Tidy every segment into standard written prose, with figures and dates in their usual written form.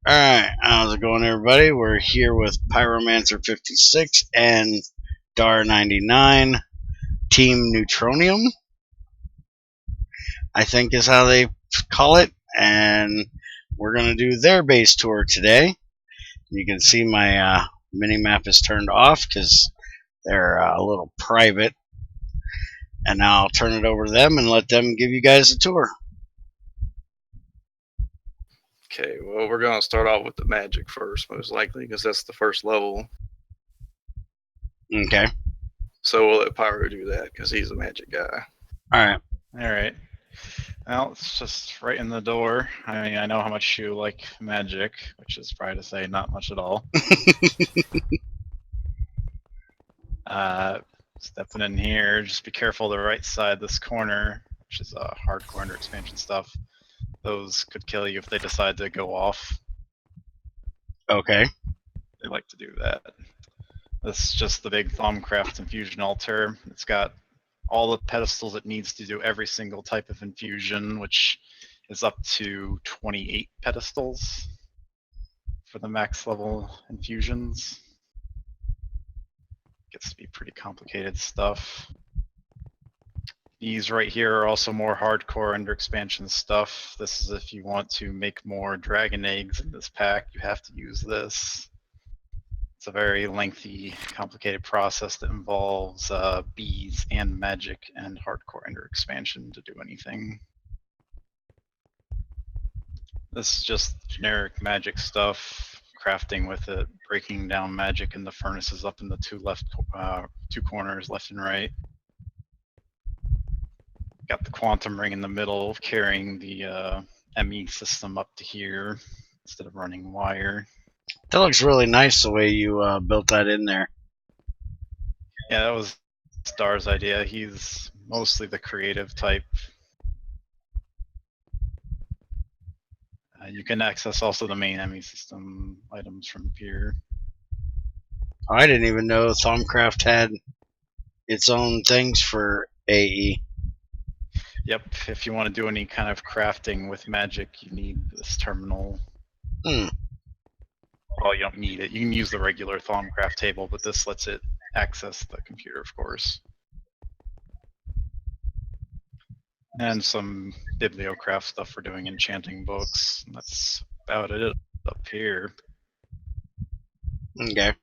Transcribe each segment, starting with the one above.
Alright, how's it going, everybody? We're here with Pyromancer 56 and Dar 99, Team Neutronium, I think is how they call it, and we're going to do their base tour today. You can see my mini-map is turned off because they're a little private, and now I'll turn it over to them and let them give you guys a tour. Okay, well, we're going to start off with the magic first, most likely, because that's the first level. Okay. So we'll let Pyro do that, because he's a magic guy. Alright. Well, it's just right in the door. I mean, I know how much you like magic, which is probably to say not much at all. Stepping in here, just be careful the right side, this corner, which is hardcore under expansion stuff. Those could kill you if they decide to go off. Okay. They like to do that. This is just the big Thaumcraft infusion altar. It's got all the pedestals it needs to do every single type of infusion, which is up to 28 pedestals for the max level infusions. Gets to be pretty complicated stuff. These right here are also more hardcore under expansion stuff. This is if you want to make more dragon eggs in this pack, you have to use this. It's a very lengthy, complicated process that involves bees and magic and hardcore under expansion to do anything. This is just generic magic stuff, crafting with it, breaking down magic in the furnaces up in the two corners, left and right. Got the quantum ring in the middle, carrying the ME system up to here instead of running wire. That looks really nice the way you built that in there. Yeah, that was Star's idea. He's mostly the creative type. You can access also the main ME system items from here. I didn't even know Thaumcraft had its own things for AE. Yep, if you want to do any kind of crafting with magic, you need this terminal. Well, you don't need it. You can use the regular Thaumcraft table, but this lets it access the computer, of course. And some bibliocraft stuff for doing enchanting books. That's about it up here. Okay.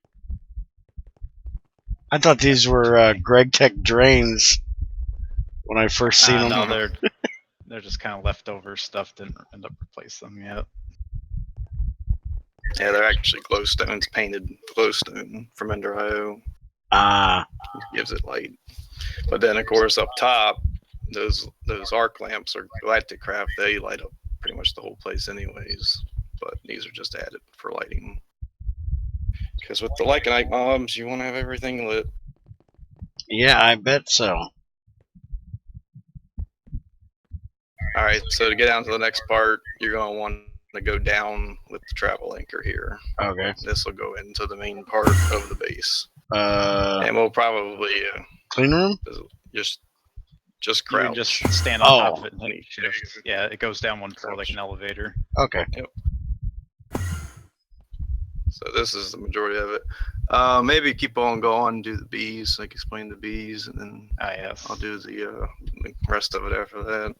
I thought these were Gregtech drains when I first seen them. No, they're just kind of leftover stuff. Didn't end up replace them yet. Yeah, they're actually glowstones, painted glowstone from Ender IO. Gives it light. But then, of course, up top, those arc lamps are galactic craft. They light up pretty much the whole place anyways. But these are just added for lighting. Because with the Lycanite mobs, you want to have everything lit. Yeah, I bet so. Alright, so to get down to the next part, you're going to want to go down with the travel anchor here. Okay. This will go into the main part of the base. And we'll probably... Cleanroom? Just crouch. You can just stand on top of it. And yeah, it goes down one floor like an elevator. Okay. Yep. So this is the majority of it. Maybe keep on going, do the bees, like explain the bees, and then I'll do the rest of it after that.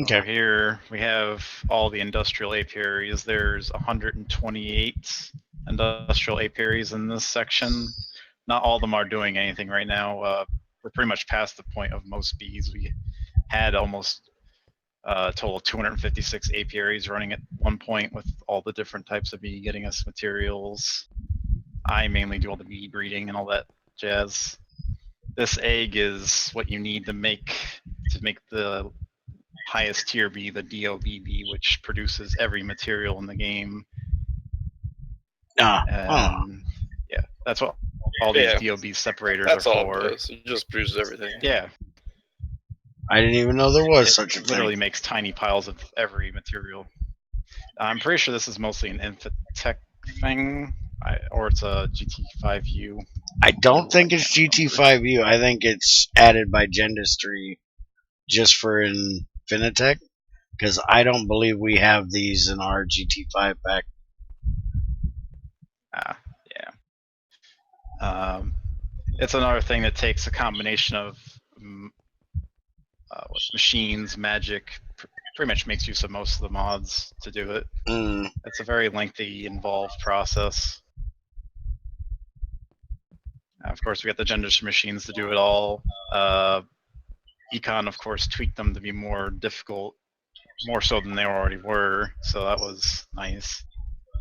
Okay. Over here we have all the industrial apiaries. There's 128 industrial apiaries in this section. Not all of them are doing anything right now. We're pretty much past the point of most bees. We had almost a total of 256 apiaries running at one point with all the different types of bee getting us materials. I mainly do all the bee breeding and all that jazz. This egg is what you need to make the highest tier bee, the DOBB, which produces every material in the game. Yeah, that's what all these DOB separators that's are all for. It does. It just produces everything. Yeah. I didn't even know there was such a thing. It literally makes tiny piles of every material. I'm pretty sure this is mostly an Infotech thing, or it's a GT5U. I don't think it's GT5U. I think it's added by Gendustry just for Infinitech, because I don't believe we have these in our GT5 pack. Yeah. It's another thing that takes a combination of machines, magic, pretty much makes use of most of the mods to do it. It's a very lengthy, involved process. Of course, we got the Genders machines to do it all. Econ, of course, tweaked them to be more difficult, more so than they already were, so that was nice.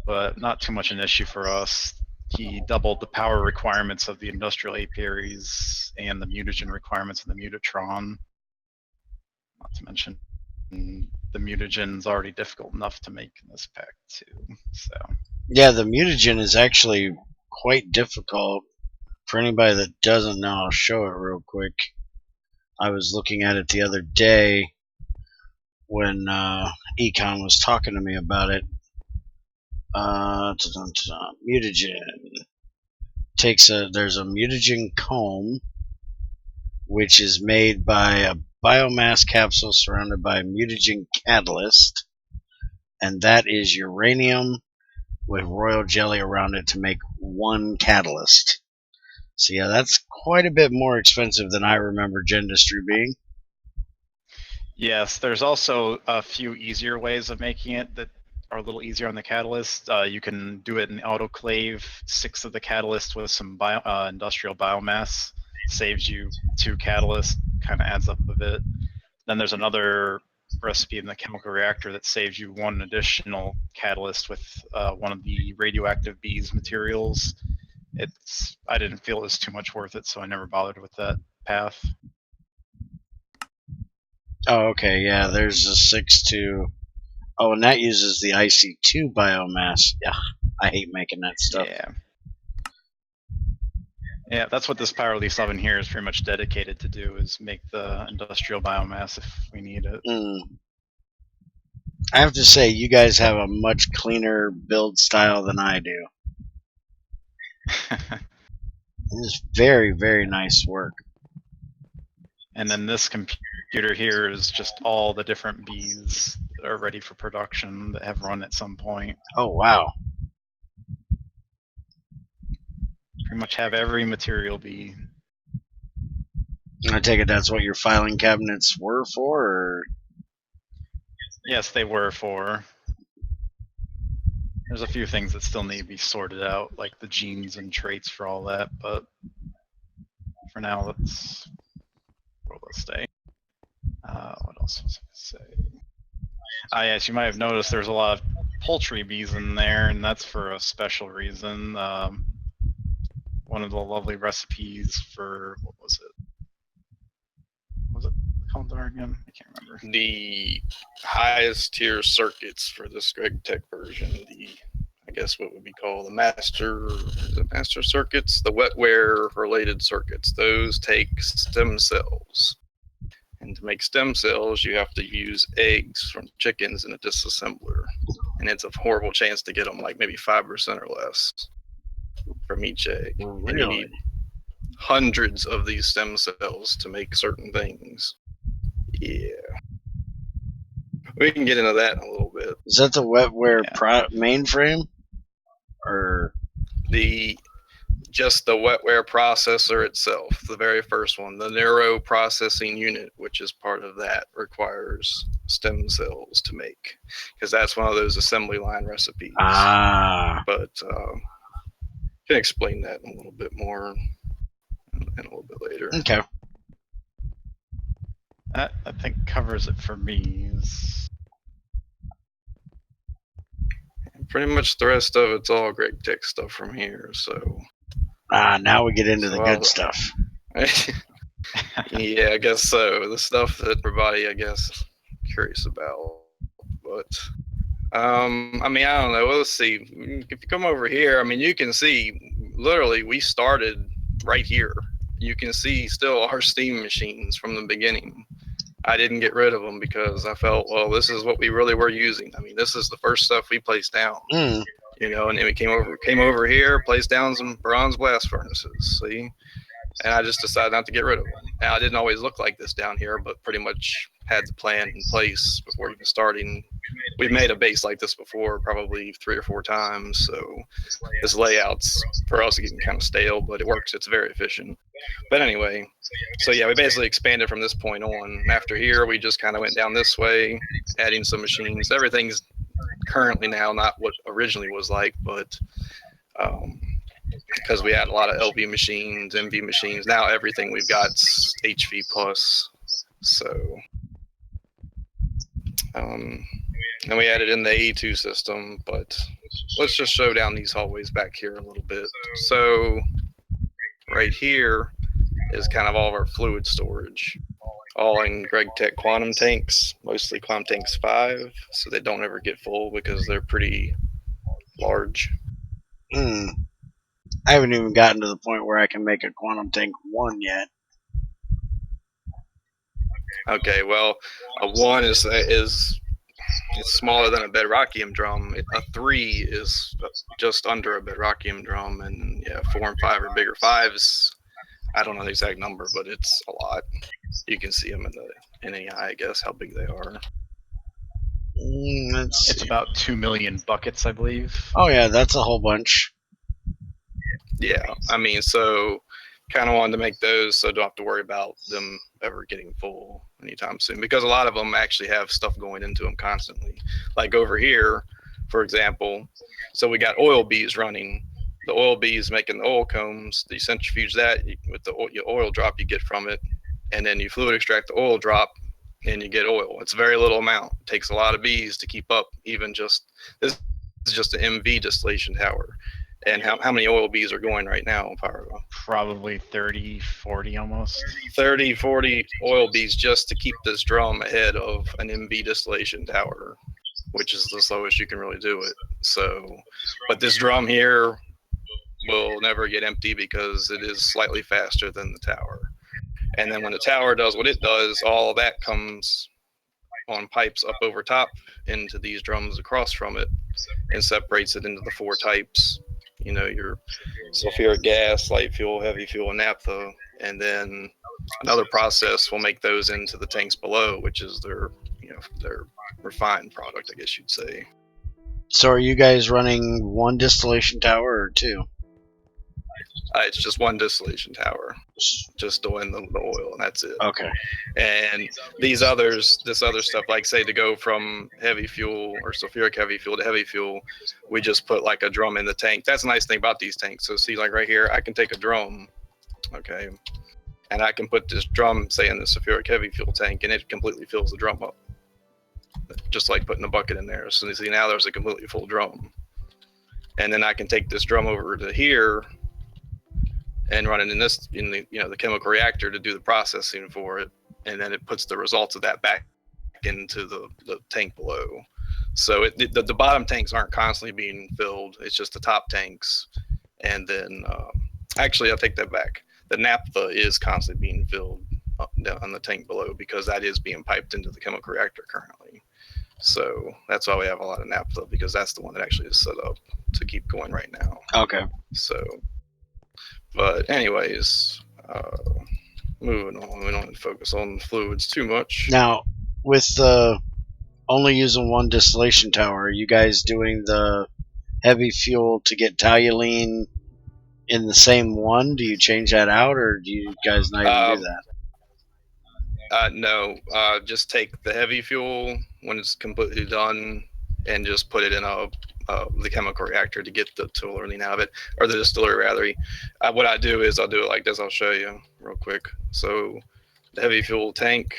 But not too much an issue for us. He doubled the power requirements of the industrial apiaries and the mutagen requirements of the Mutatron. Not to mention, the mutagen's already difficult enough to make in this pack too. So yeah, the mutagen is actually quite difficult. For anybody that doesn't know, I'll show it real quick. I was looking at it the other day when Econ was talking to me about it. Mutagen there's a mutagen comb, which is made by a biomass capsule surrounded by a mutagen catalyst, and that is uranium with royal jelly around it to make one catalyst. So yeah, that's quite a bit more expensive than I remember Gendustry being. Yes, there's also a few easier ways of making it that are a little easier on the catalyst. You can do it in autoclave, 6 of the catalyst with some industrial biomass. Saves you 2 catalysts, kind of adds up a bit. Then there's another recipe in the chemical reactor that saves you 1 additional catalyst with one of the radioactive bees materials. I didn't feel it was too much worth it, so I never bothered with that path. Oh, okay, yeah, there's a 6-2. Oh, and that uses the IC2 biomass. Yeah, I hate making that stuff. Yeah, that's what this power release oven here is pretty much dedicated to do, is make the industrial biomass if we need it. I have to say, you guys have a much cleaner build style than I do. It is very, very nice work. And then this computer here is just all the different bees that are ready for production that have run at some point. Oh, wow. Pretty much have every material bee. I take it that's what your filing cabinets were for, or? Yes, they were for. There's a few things that still need to be sorted out, like the genes and traits for all that, but for now, let's stay. What else was I going to say? Yes, you might have noticed there's a lot of poultry bees in there, and that's for a special reason. One of the lovely recipes for, what was it called there again? I can't remember. The highest tier circuits for this Gregtech version, I guess what would be called the master circuits, the wetware related circuits, those take stem cells. And to make stem cells, you have to use eggs from chickens in a disassembler. And it's a horrible chance to get them like maybe 5% or less from each egg. Really? And you need hundreds of these stem cells to make certain things. Yeah. We can get into that in a little bit. Is that the wetware mainframe? Or just the wetware processor itself, the very first one, the neuro processing unit, which is part of that, requires stem cells to make, because that's one of those assembly line recipes. But I can explain that in a little bit more in a little bit later. Okay. That, I think, covers it for me. Pretty much the rest of it's all Gregtech stuff from here, so. Now we get into the good stuff. Yeah, I guess so. The stuff that everybody, I guess, curious about. But, I mean, I don't know. Let's see. If you come over here, I mean, you can see, literally, we started right here. You can see still our steam machines from the beginning. I didn't get rid of them because I felt, well, this is what we really were using. I mean, this is the first stuff we placed down. You know, and then we came over here, placed down some bronze blast furnaces, see? And I just decided not to get rid of them. Now, it didn't always look like this down here, but pretty much had the plan in place before even starting. We've made a base like this before, probably 3 or 4 times. So this layout's for us getting kind of stale, but it works. It's very efficient. But anyway, so yeah, we basically expanded from this point on. After here, we just kind of went down this way, adding some machines. Everything's currently now not what originally was like, but because we had a lot of LV machines, MV machines. Now everything we've got's HV plus. So, and we added in the A2 system, but let's just show down these hallways back here a little bit. So right here is kind of all of our fluid storage, all in Gregtech quantum tanks, mostly quantum tanks 5, so they don't ever get full because they're pretty large. I haven't even gotten to the point where I can make a quantum tank 1 yet. Okay, well, a 1 is it's smaller than a bedrockium drum. A 3 is just under a bedrockium drum, and yeah, 4 and 5 are bigger. 5s, I don't know the exact number, but it's a lot. You can see them in the NAI, I guess, how big they are. It's about 2 million buckets, I believe. Oh yeah, that's a whole bunch. Yeah, I mean, so kind of wanted to make those so don't have to worry about them ever getting full anytime soon, because a lot of them actually have stuff going into them constantly. Like over here, for example, so we got oil bees running. The oil bees making the oil combs. You centrifuge that with the oil drop you get from it, and then you fluid extract the oil drop, and you get oil. It's a very little amount. It takes a lot of bees to keep up. Even just this is just an MV distillation tower. And how many oil bees are going right now, Pyro? Probably 30, 40 almost. 30, 40 oil bees just to keep this drum ahead of an MV distillation tower, which is the slowest you can really do it. So, but this drum here will never get empty because it is slightly faster than the tower. And then when the tower does what it does, all of that comes on pipes up over top into these drums across from it and separates it into the 4 types. You know, your sulfuric gas, light fuel, heavy fuel, and naphtha. And then another process will make those into the tanks below, which is their refined product, I guess you'd say. So are you guys running 1 distillation tower or 2? It's just 1 distillation tower, just doing the oil, and that's it. Okay. And this other stuff, like say to go from heavy fuel or sulfuric heavy fuel to heavy fuel, we just put like a drum in the tank. That's a nice thing about these tanks. So see, like right here, I can take a drum, okay, and I can put this drum, say, in the sulfuric heavy fuel tank, and it completely fills the drum up, just like putting a bucket in there. So you see, now there's a completely full drum. And then I can take this drum over to here and run it in the chemical reactor to do the processing for it, and then it puts the results of that back into the tank below. So the bottom tanks aren't constantly being filled. It's just the top tanks. And then actually, I'll take that back. The naphtha is constantly being filled on the tank below because that is being piped into the chemical reactor currently. So that's why we have a lot of naphtha, because that's the one that actually is set up to keep going right now. Okay. So, but anyways, moving on. We don't need to focus on the fluids too much. Now, with only using 1 distillation tower, are you guys doing the heavy fuel to get toluene in the same one? Do you change that out, or do you guys not even do that? No, just take the heavy fuel when it's completely done and just put it in the chemical reactor to get the toluene out of it, or the distillery rather. What I do is I'll do it like this. I'll show you real quick. So the heavy fuel tank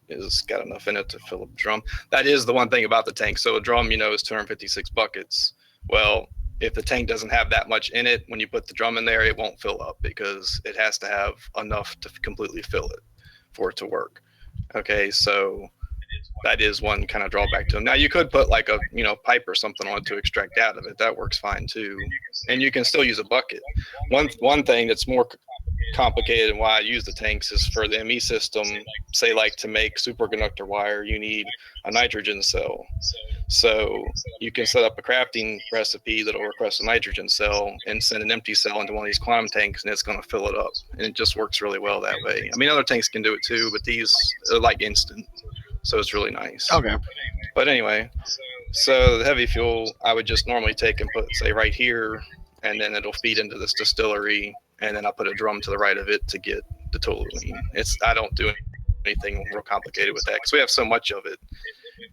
is got enough in it to fill up the drum. That is the one thing about the tank. So a drum, is 256 buckets. Well, if the tank doesn't have that much in it, when you put the drum in there, it won't fill up because it has to have enough to completely fill it for it to work. Okay, so that is one kind of drawback to them. Now you could put like a pipe or something on it to extract out of it. That works fine too, and you can still use a bucket. One thing that's more complicated and why I use the tanks is for the ME system. Say like to make superconductor wire, you need a nitrogen cell. So you can set up a crafting recipe that'll request a nitrogen cell and send an empty cell into one of these quantum tanks, and it's going to fill it up. And it just works really well that way. I mean, other tanks can do it too, but these are like instant, so it's really nice. Okay. But anyway, so the heavy fuel, I would just normally take and put, say, right here, and then it'll feed into this distillery, and then I'll put a drum to the right of it to get the toluene. I don't do anything real complicated with that because we have so much of it.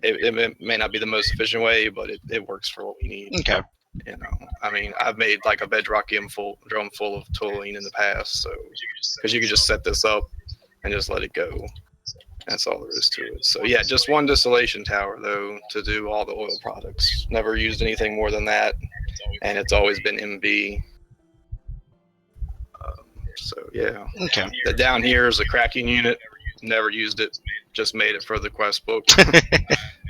It may not be the most efficient way, but it works for what we need. Okay. You know, I mean, I've made like a bedrockium drum full of toluene in the past, so because you could just set this up and just let it go. That's all there is to it. So yeah, just one distillation tower though to do all the oil products. Never used anything more than that, and it's always been MV. So yeah. Okay. The down here is a cracking unit. Never used it. Just made it for the quest book.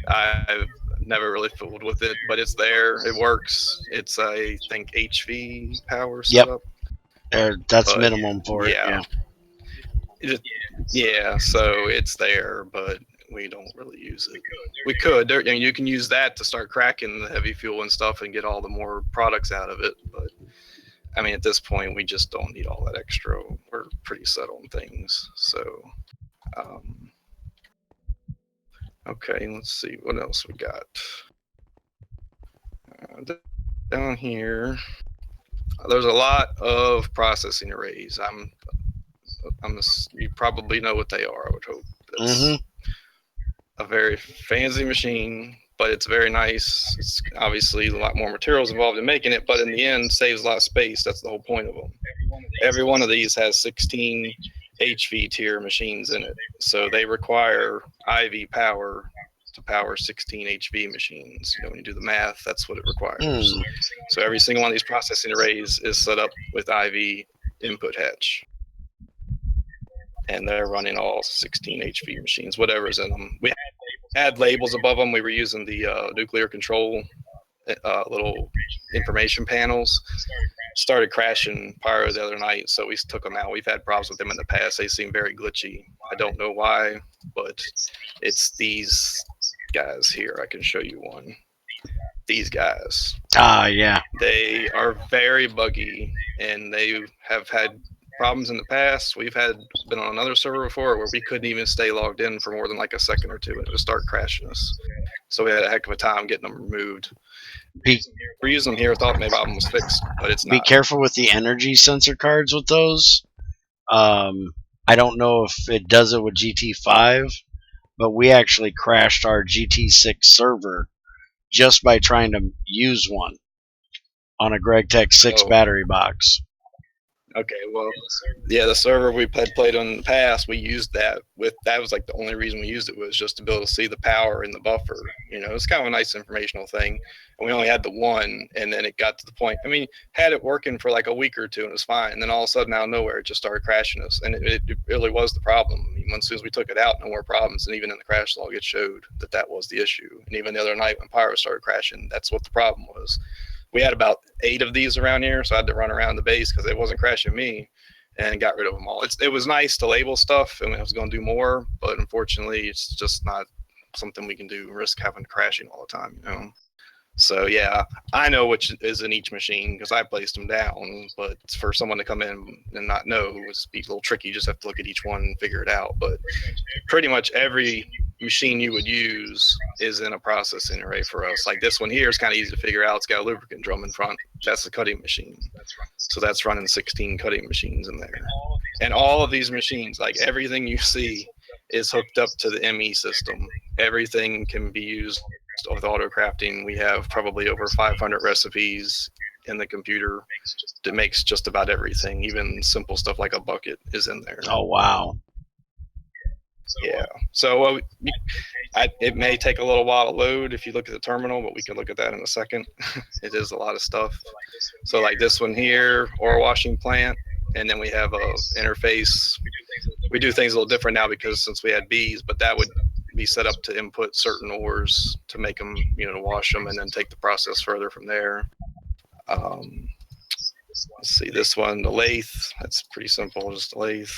I've never really fiddled with it, but it's there. It works. It's I think HV power setup. That's but, minimum for it. Yeah. So it's there, but we don't really use it. We could. I mean, you can use that to start cracking the heavy fuel and stuff and get all the more products out of it. But I mean, at this point, we just don't need all that extra. We're pretty set on things. So, okay, let's see what else we got. Down here, there's a lot of processing arrays. You probably know what they are, I would hope. It's a very fancy machine, but it's very nice. It's obviously a lot more materials involved in making it, but in the end, saves a lot of space. That's the whole point of them. Every one of these has 16 HV tier machines in it, so they require IV power to power 16 HV machines. You know, when you do the math, that's what it requires. So every single one of these processing arrays is set up with IV input hatch, and they're running all 16 HV machines, whatever's in them. We had labels above them. We were using the nuclear control little information panels. Started crashing Pyro the other night, so we took them out. We've had problems with them in the past. They seem very glitchy. I don't know why, but it's these guys here. I can show you one. These guys. Yeah. They are very buggy, and they have had problems in the past. We've been on another server before where we couldn't even stay logged in for more than like a second or two, and it would start crashing us. So we had a heck of a time getting them removed. We're using them here. Thought maybe the problem was fixed, but it's not. Be careful with the energy sensor cards with those. I don't know if it does it with GT5, but we actually crashed our GT6 server just by trying to use one on a Gregtech 6 battery box. Okay, well, yeah, the server we had played on in the past, we used that that was like the only reason we used it was just to be able to see the power in the buffer. You know, it's kind of a nice informational thing. And we only had the one, and then it got to the point. I mean, had it working for like a week or two, and it was fine. And then all of a sudden, out of nowhere, it just started crashing us, and it really was the problem. I mean, as soon as we took it out, no more problems. And even in the crash log, it showed that was the issue. And even the other night when Pyro started crashing, that's what the problem was. We had about 8 of these around here, so I had to run around the base because it wasn't crashing me, and got rid of them all. It was nice to label stuff, and I was going to do more, but unfortunately, it's just not something we can do. Risk having crashing all the time, you know. So yeah, I know which is in each machine because I placed them down. But for someone to come in and not know would be a little tricky. You just have to look at each one and figure it out. But pretty much every machine you would use is in a processing array for us. Like this one here is kind of easy to figure out. It's got a lubricant drum in front. That's the cutting machine. So that's running 16 cutting machines in there. And all of these machines, like everything you see, is hooked up to the ME system. Everything can be used with auto crafting. We have probably over 500 recipes in the computer that makes just about everything. Even simple stuff like a bucket is in there. Oh, wow. Yeah. So it may take a little while to load if you look at the terminal, but we can look at that in a second. It is a lot of stuff. So like this one here, ore washing plant, and then we have a interface. We do things a little different now because since we had bees, but that would be set up to input certain ores to make them, you know, to wash them and then take the process further from there. Let's see, this one, the lathe, that's pretty simple, just a lathe.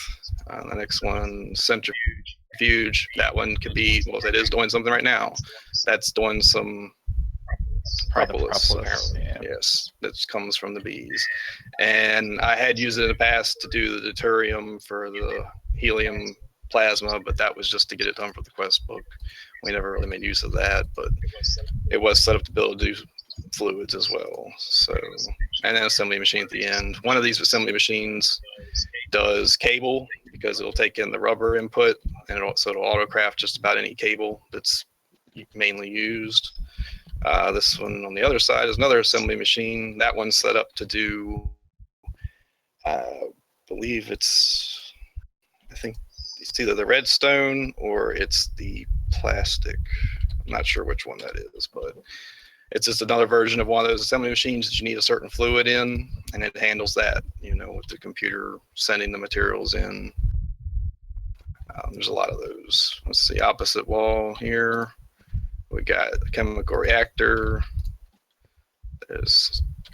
The next one, centrifuge. That one could be, well, it is doing something right now. That's doing some propolis, apparently. Yeah. Yes, that comes from the bees. And I had used it in the past to do the deuterium for the helium plasma, but that was just to get it done for the quest book. We never really made use of that, but it was set up to be able to do fluids as well. So, and then assembly machine at the end. One of these assembly machines does cable because it'll take in the rubber input, and it'll autocraft just about any cable that's mainly used. This one on the other side is another assembly machine. That one's set up to do, I believe I think it's either the redstone or it's the plastic. I'm not sure which one that is, but it's just another version of one of those assembly machines that you need a certain fluid in, and it handles that, with the computer sending the materials in. There's a lot of those. Let's see, opposite wall here. We got a chemical reactor.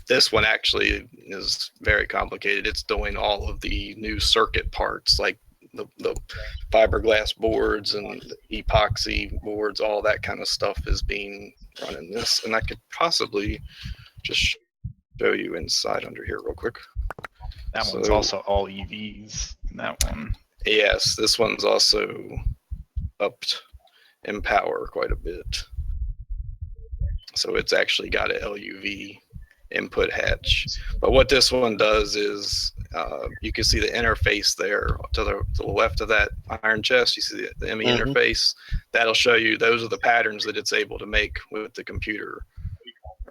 This one actually is very complicated. It's doing all of the new circuit parts, like the fiberglass boards and the epoxy boards, all that kind of stuff is being run in this. And I could possibly just show you inside under here real quick. That one's also all EVs in that one. Yes, this one's also upped in power quite a bit. So it's actually got an LUV input hatch. But what this one does is you can see the interface there to the left of that iron chest. You see the ME interface. That'll show you those are the patterns that it's able to make with the computer.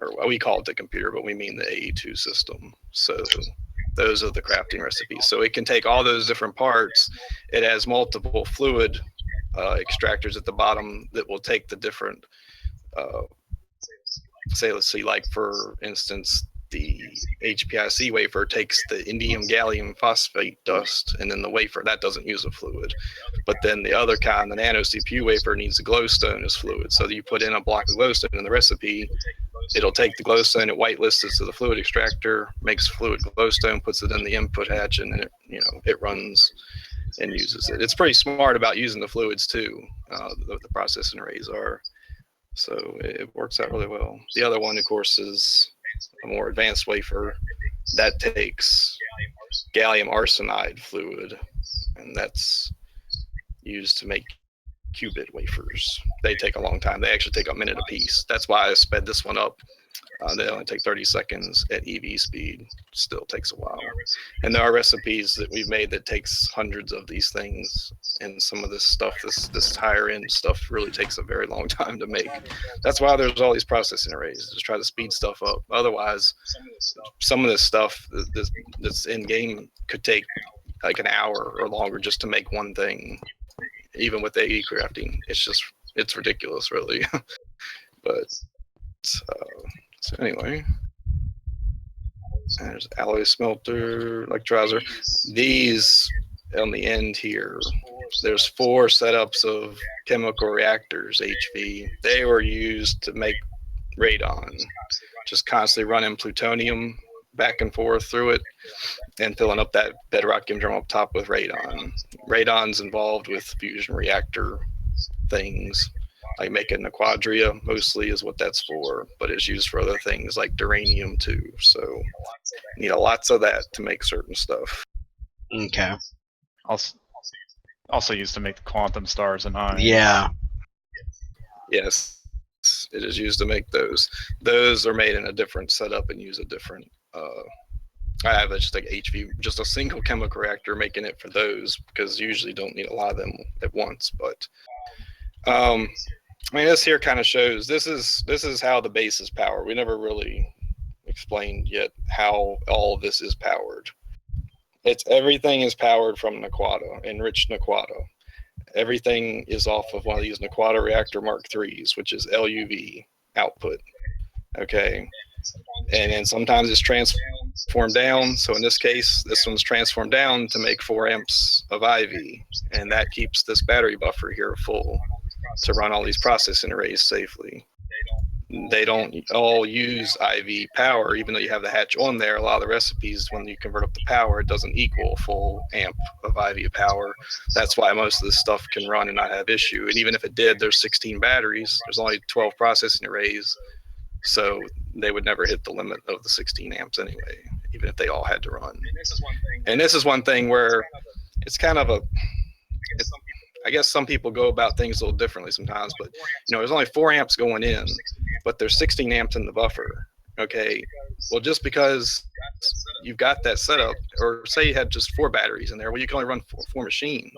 Or well, we call it the computer, but we mean the AE2 system. So those are the crafting recipes. So it can take all those different parts. It has multiple fluid extractors at the bottom that will take the different let's see, like for instance, the HPIC wafer takes the indium gallium phosphate dust, and then the wafer that doesn't use a fluid. But then the other kind, the nano CPU wafer, needs a glowstone as fluid. So that you put in a block of glowstone in the recipe, it'll take the glowstone, it whitelists it to the fluid extractor, makes fluid glowstone, puts it in the input hatch, and then it runs and uses it. It's pretty smart about using the fluids too. The processing arrays are. So it works out really well. The other one, of course, is a more advanced wafer that takes gallium arsenide fluid, and that's used to make qubit wafers. They take a long time. They actually take a minute a piece. That's why I sped this one up. They only take 30 seconds at EV speed. Still takes a while. And there are recipes that we've made that takes hundreds of these things. And some of this stuff, this higher end stuff, really takes a very long time to make. That's why there's all these processing arrays, just try to speed stuff up. Otherwise, some of this stuff that's in game could take like an hour or longer just to make one thing. Even with AE crafting, it's ridiculous, really. But so anyway, there's alloy smelter, electrolyzer. These on the end here, there's 4 setups of chemical reactors, HV. They were used to make radon, just constantly running plutonium back and forth through it and filling up that bedrock drum up top with radon. Radon's involved with fusion reactor things, like making a quadria mostly is what that's for, but it's used for other things like duranium too. So you need lots of that to make certain stuff. Okay. Also used to make the quantum stars and ions. Yeah. Yes, it is used to make those. Those are made in a different setup and use a different. I have just like HV, just a single chemical reactor making it for those because you usually don't need a lot of them at once. But I mean, this here kind of shows this is how the base is powered. We never really explained yet how all of this is powered. Everything is powered from Naquata, enriched Naquata. Everything is off of one of these Naquata Reactor Mark IIIs, which is LUV output. Okay, and then sometimes it's transformed down. So in this case, this one's transformed down to make 4 amps of IV, and that keeps this battery buffer here full to run all these processing arrays safely. they don't all use IV power, even though you have the hatch on there. A lot of the recipes, when you convert up the power, it doesn't equal a full amp of IV power. That's why most of this stuff can run and not have issue. And even if it did, there's 16 batteries. There's only 12 processing arrays. So they would never hit the limit of the 16 amps anyway, even if they all had to run. And this is one thing where it's kind of I guess some people go about things a little differently sometimes, but there's only 4 amps going in, but there's 16 amps in the buffer. Okay, well, just because you've got that set up, or say you had just 4 batteries in there, well, you can only run four machines.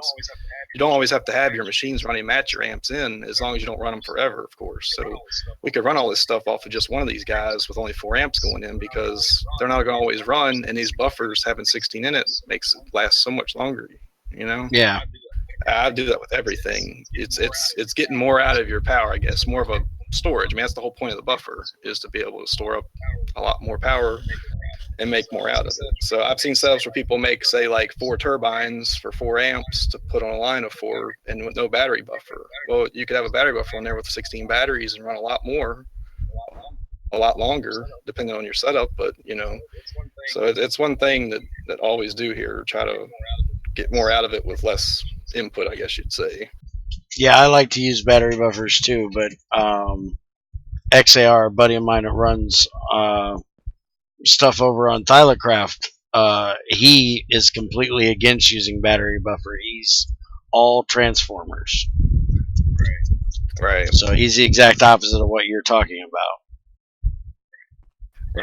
You don't always have to have your machines running match your amps in, as long as you don't run them forever, of course. So we could run all this stuff off of just one of these guys with only 4 amps going in, because they're not going to always run, and these buffers having 16 in it makes it last so much longer. Yeah. I do that with everything. It's getting more out of your power, I guess, more of a storage. I mean, that's the whole point of the buffer, is to be able to store up a lot more power and make more out of it. So I've seen setups where people make, say, like 4 turbines for 4 amps to put on a line of 4 and with no battery buffer. Well, you could have a battery buffer on there with 16 batteries and run a lot more, a lot longer, depending on your setup. But, so it's one thing that I always do here, try to get more out of it with less input, I guess you'd say. Yeah, I like to use battery buffers too, but XAR, a buddy of mine that runs stuff over on Thylacraft, he is completely against using battery buffer. He's all transformers. Right. So he's the exact opposite of what you're talking about.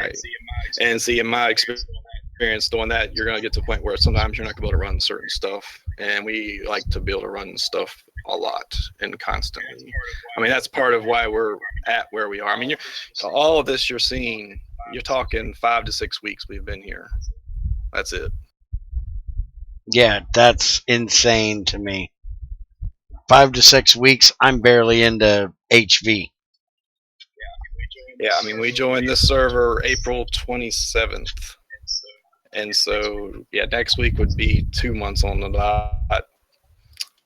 Right. And see, in my experience doing that, you're going to get to the point where sometimes you're not going to be able to run certain stuff. And we like to be able to run stuff a lot and constantly. I mean, that's part of why we're at where we are. I mean, all of this you're seeing, you're talking 5 to 6 weeks we've been here. That's it. Yeah, that's insane to me. 5 to 6 weeks, I'm barely into HV. Yeah, I mean, we joined this server April 27th. And so, yeah, next week would be 2 months on the dot.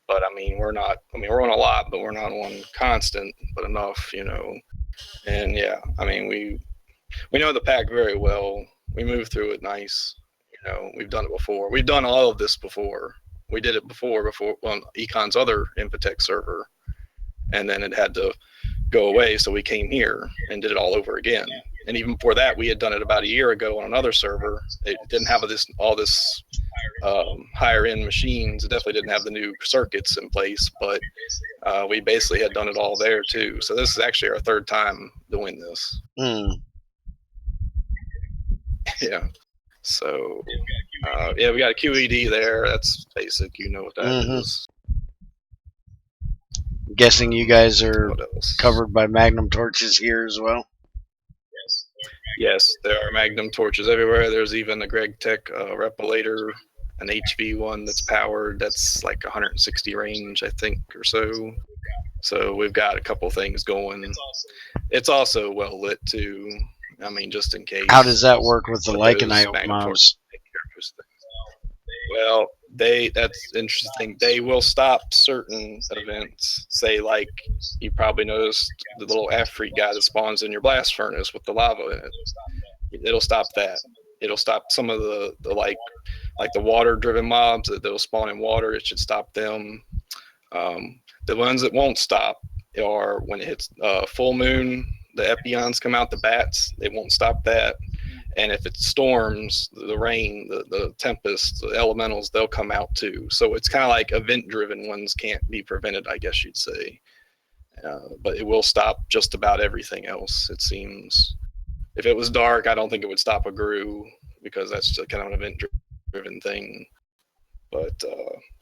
But I mean, we're on a lot, but we're not on constant, but enough, And yeah, I mean, we know the pack very well. We move through it nice. We've done it before. We've done all of this before. We did it before on Econ's other Infotech server, and then it had to go away, so we came here and did it all over again. And even before that, we had done it about a year ago on another server. It didn't have all this higher end machines. It definitely didn't have the new circuits in place, but we basically had done it all there too. So this is actually our 3rd time doing this. Yeah. So yeah, we got a QED there. That's basic. You know what that is. I'm guessing you guys are covered by Magnum torches here as well. Yes, there are Magnum torches everywhere. There's even a Gregtech repilator, an HV one that's powered. That's like 160 range, I think, or so. So we've got a couple things going. It's also well lit too. I mean, just in case. How does that work with the Lycanite mobs? Well, that's interesting. They will stop certain events. Say, like, you probably noticed the little Aurafury guy that spawns in your blast furnace with the lava in it. It'll stop that. It'll stop some of the like the water-driven mobs that'll spawn in water. It should stop them. The ones that won't stop are when it hits full moon. The Epions come out, the bats. They won't stop that. And if it storms, the rain, the tempest, the elementals, they'll come out too. So it's kind of like event-driven ones can't be prevented, I guess you'd say. But it will stop just about everything else, it seems. If it was dark, I don't think it would stop a GRU, because that's just kind of an event-driven thing. But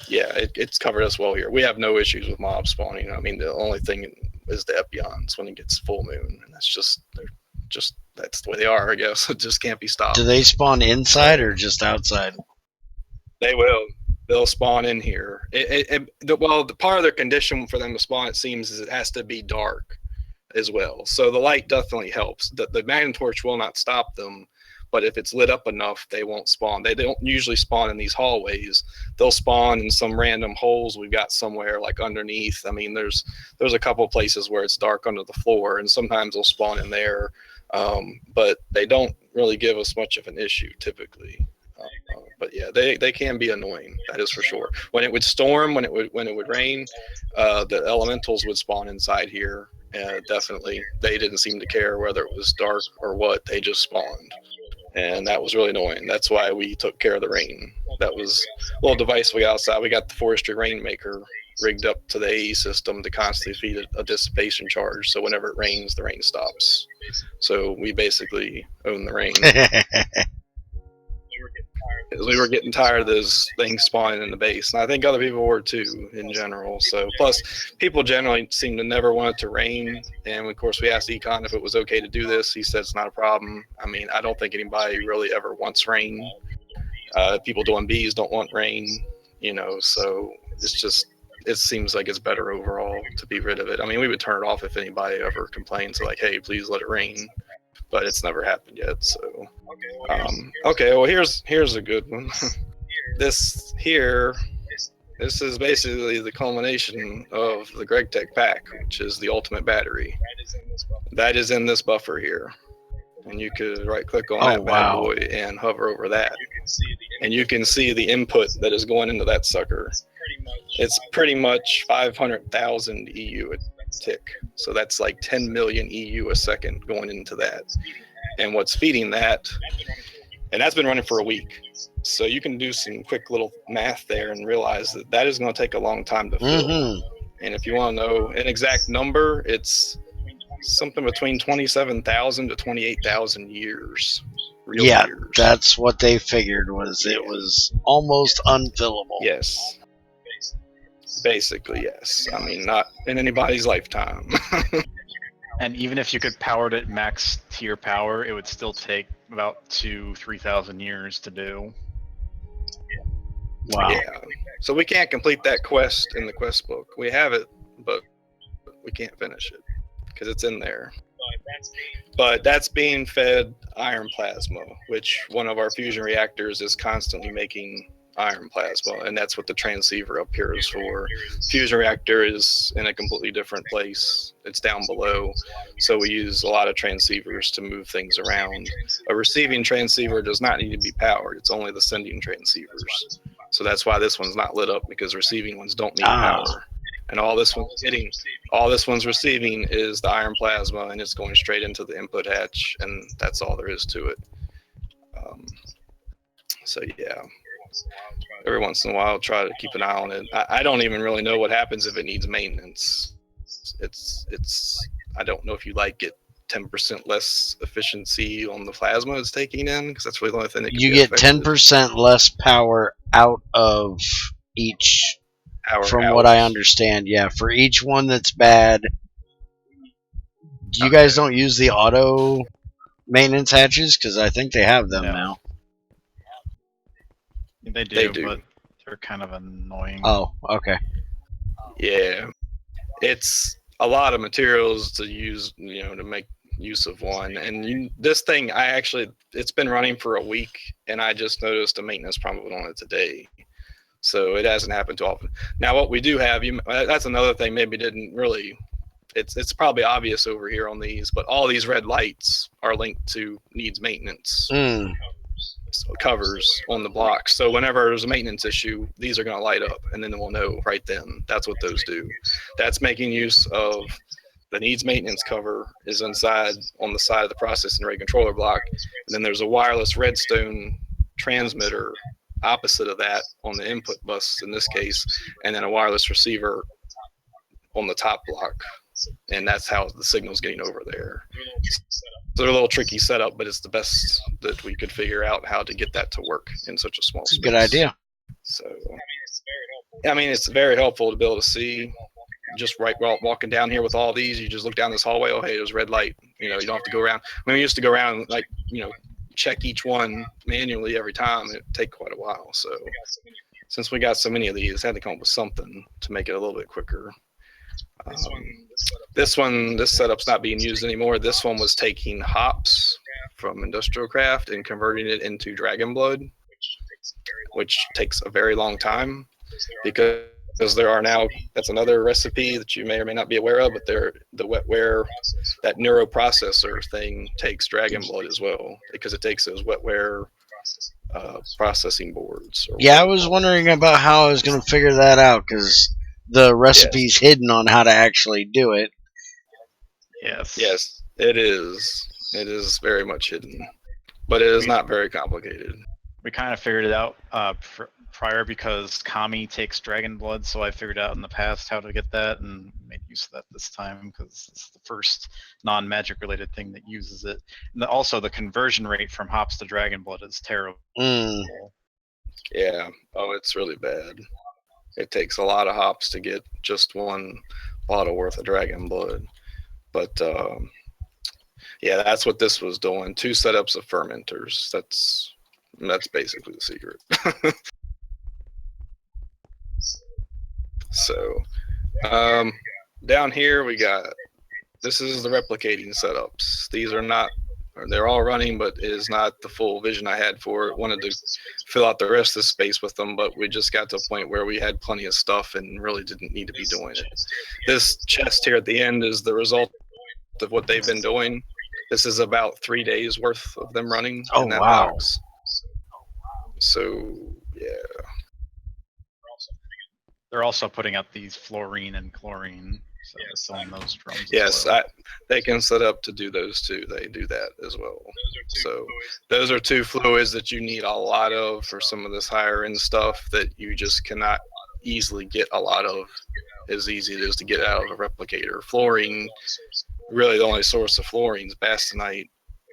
yeah, it's covered us well here. We have no issues with mob spawning. I mean, the only thing is the Epions when it gets full moon, and that's that's the way they are, I guess. It just can't be stopped. Do they spawn inside or just outside? They will. They'll spawn in here. The part of their condition for them to spawn, it seems, is it has to be dark as well. So the light definitely helps. The Magnum torch will not stop them, but if it's lit up enough, they won't spawn. They don't usually spawn in these hallways. They'll spawn in some random holes we've got somewhere like underneath. I mean, there's a couple places where it's dark under the floor, and sometimes they'll spawn in there, but they don't really give us much of an issue typically. But yeah, they can be annoying. That is for sure. When it would storm, when it would rain, the elementals would spawn inside here. Definitely, they didn't seem to care whether it was dark or what. They just spawned, and that was really annoying. That's why we took care of the rain. That was a little device we got outside. We got the forestry rainmaker rigged up to the AE system to constantly feed it a dissipation charge. So whenever it rains, the rain stops. So we basically own the rain. Because we were getting tired of those things spawning in the base, and I think other people were too in general. So plus people generally seem to never want it to rain, and of course we asked Econ if it was okay to do this. He said it's not a problem. I mean, I don't think anybody really ever wants rain. People doing bees don't want rain, you know, so it's just, it seems like it's better overall to be rid of it. I mean, we would turn it off if anybody ever complains like, hey, please let it rain, but it's never happened yet. So okay, well here's a good one. This is basically the culmination of the Gregtech pack, which is the ultimate battery. That is in this buffer here, and you could right click on that bad boy and hover over that, and you can see the input that is going into that sucker. It's pretty much 500,000 EU a tick, so that's like 10 million EU a second going into that. And what's feeding that, and that's been running for a week, so you can do some quick little math there and realize that that is going to take a long time to fill. And if you want to know an exact number, it's something between 27,000 to 28,000 years. Real years. That's what they figured, was it was almost unfillable. Yes. Basically, yes. I mean, not in anybody's lifetime. And even if you could power it at max tier power, it would still take about 2,000-3,000 years to do. Wow. Yeah. So we can't complete that quest in the quest book. We have it, but we can't finish it because it's in there. But that's being fed iron plasma, which one of our fusion reactors is constantly making iron plasma, and that's what the transceiver up here is for. Fusion reactor is in a completely different place. It's down below, so we use a lot of transceivers to move things around. A receiving transceiver does not need to be powered. It's only the sending transceivers. So that's why this one's not lit up, because receiving ones don't need power. And all this one's receiving is the iron plasma, and it's going straight into the input hatch, and that's all there is to it. So yeah. Every once in a while, try to keep an eye on it. I don't even really know what happens if it needs maintenance. It's I don't know if you like get 10% less efficiency on the plasma it's taking in, because that's really the only thing that can you get 10% less power out of each. From what I understand, yeah. For each one that's bad, you guys don't use the auto maintenance hatches, because I think they have them now. They do, but they're kind of annoying. Oh, okay. Yeah, it's a lot of materials to use, you know, to make use of one. And this thing, it's been running for a week, and I just noticed a maintenance problem on it today. So it hasn't happened too often. Now, what we do have, that's another thing maybe didn't really, it's probably obvious over here on these, but all these red lights are linked to needs maintenance. Covers on the block. So whenever there's a maintenance issue, these are going to light up, and then we'll know right then. That's what those do. That's making use of the needs maintenance cover is inside on the side of the processing array controller block, and then there's a wireless redstone transmitter opposite of that on the input bus in this case, and then a wireless receiver on the top block, and that's how the signal's getting over there. So they're a little tricky setup, but it's the best that we could figure out how to get that to work in such a small space. Good idea. So, I mean, it's very helpful to be able to see. Just right while walking down here with all these, you just look down this hallway. Oh, hey, there's a red light. You know, you don't have to go around. I mean, we used to go around and, like, you know, check each one manually every time. It'd take quite a while. So, since we got so many of these, I had to come up with something to make it a little bit quicker. This setup's not being used anymore. This one was taking hops from industrial craft and converting it into dragon blood, which takes a very long time because there are now, that's another recipe that you may or may not be aware of, but the wetware, that neuroprocessor thing takes dragon blood as well, because it takes those wetware processing boards. Yeah, I was wondering about how I was going to figure that out, because the recipe's hidden on how to actually do it. Yes, it is. It is very much hidden, but it is not very complicated. We kind of figured it out prior because Kami takes dragon blood, so I figured out in the past how to get that and made use of that this time because it's the first non-magic related thing that uses it. And also, the conversion rate from hops to dragon blood is terrible. Yeah. Oh, it's really bad. It takes a lot of hops to get just one bottle worth of dragon blood. But yeah, that's what this was doing. 2 setups of fermenters. That's basically the secret. So down here we got, this is the replicating setups. These are not, they're all running, but it is not the full vision I had for it. Wanted to fill out the rest of the space with them, but we just got to a point where we had plenty of stuff and really didn't need to be doing it. This chest here at the end is the result of what they've been doing. This is about 3 days worth of them running in that box. So yeah. They're also putting out these fluorine and chlorine, so they're selling those drums. Yes, they can set up to do those too. They do that as well. So those are 2 fluids that you need a lot of for some of this higher end stuff that you just cannot easily get a lot of, as easy it is to get out of a replicator. Fluorine, really the only source of fluorine is bastanite,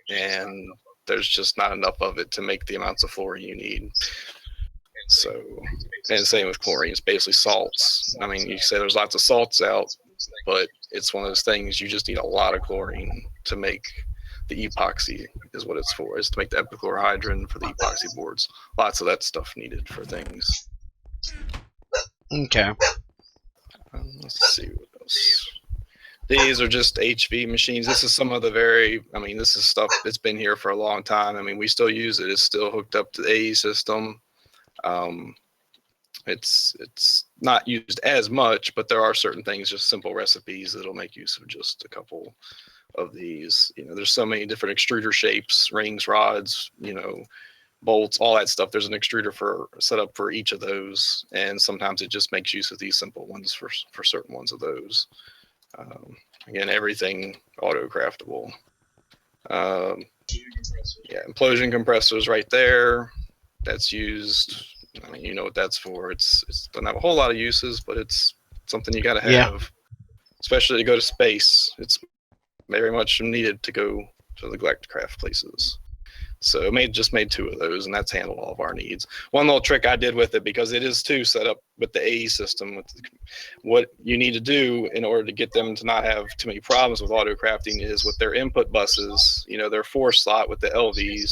and there's just not enough of it to make the amounts of fluorine you need. So, and same with chlorine, it's basically salts. I mean, you say there's lots of salts out, but it's one of those things, you just need a lot of chlorine to make the epoxy, is what it's for, is to make the epichlorohydrin for the epoxy boards. Lots of that stuff needed for things. Okay. Let's see what else. These are just HV machines. This is some of the this is stuff that's been here for a long time. I mean, we still use it. It's still hooked up to the AE system. It's not used as much, but there are certain things, just simple recipes, that'll make use of just a couple of these. You know, there's so many different extruder shapes, rings, rods, you know, bolts, all that stuff. There's an extruder set up for each of those, and sometimes it just makes use of these simple ones for certain ones of those. Again, everything auto craftable. Yeah, implosion compressors right there. That's used. I mean, you know what that's for. It's doesn't have a whole lot of uses, but it's something you got to have, especially to go to space. It's very much needed to go to the Gregtech places. So just made 2 of those, and that's handled all of our needs. One little trick I did with it, because it is too set up with the AE system, what you need to do in order to get them to not have too many problems with auto crafting is with their input buses, you know, their 4 slot with the LVs.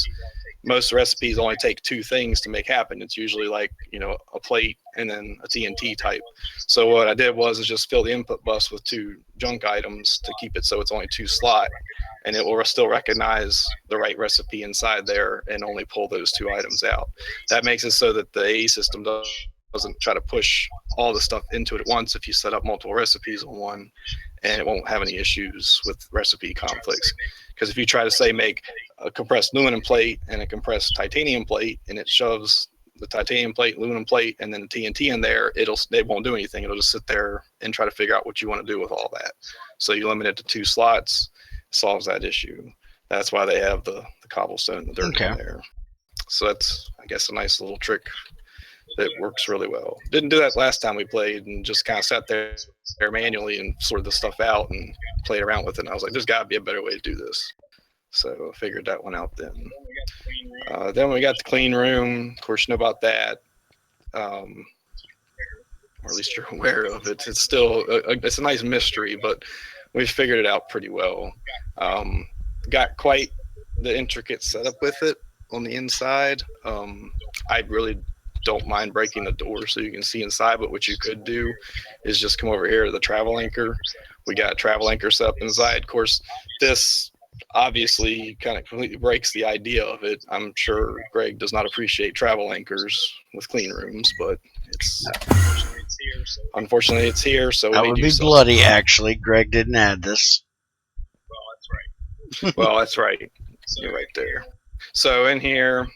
Most recipes only take 2 things to make happen. It's usually like, you know, a plate and then a TNT type. So what I did was just fill the input bus with 2 junk items to keep it so it's only 2 slot, and it will still recognize the right recipe inside there and only pull those 2 items out. That makes it so that the AE system doesn't try to push all the stuff into it at once if you set up multiple recipes on one, and it won't have any issues with recipe conflicts. Because if you try to say make a compressed aluminum plate and a compressed titanium plate, and it shoves the titanium plate, aluminum plate, and then the TNT in there, it won't do anything. It'll just sit there and try to figure out what you want to do with all that. So you limit it to 2 slots, solves that issue. That's why they have the cobblestone and the dirt in there. So that's, I guess, a nice little trick that works really well. Didn't do that last time we played, and just kind of sat there manually and sorted the stuff out and played around with it. And I was like, there's got to be a better way to do this. So I figured that one out then. Then we got the clean room. Of course, you know about that. Or at least you're aware of it. It's still, it's a nice mystery, but we figured it out pretty well. Got quite the intricate setup with it on the inside. I really don't mind breaking the door so you can see inside, but what you could do is just come over here to the travel anchor. We got a travel anchor set up inside. Of course, this obviously kind of completely breaks the idea of it. I'm sure Greg does not appreciate travel anchors with clean rooms, but it's unfortunately it's here, so I we would do be sell bloody, them. actually. Greg didn't add this. Well, that's right. You're right there. So in here,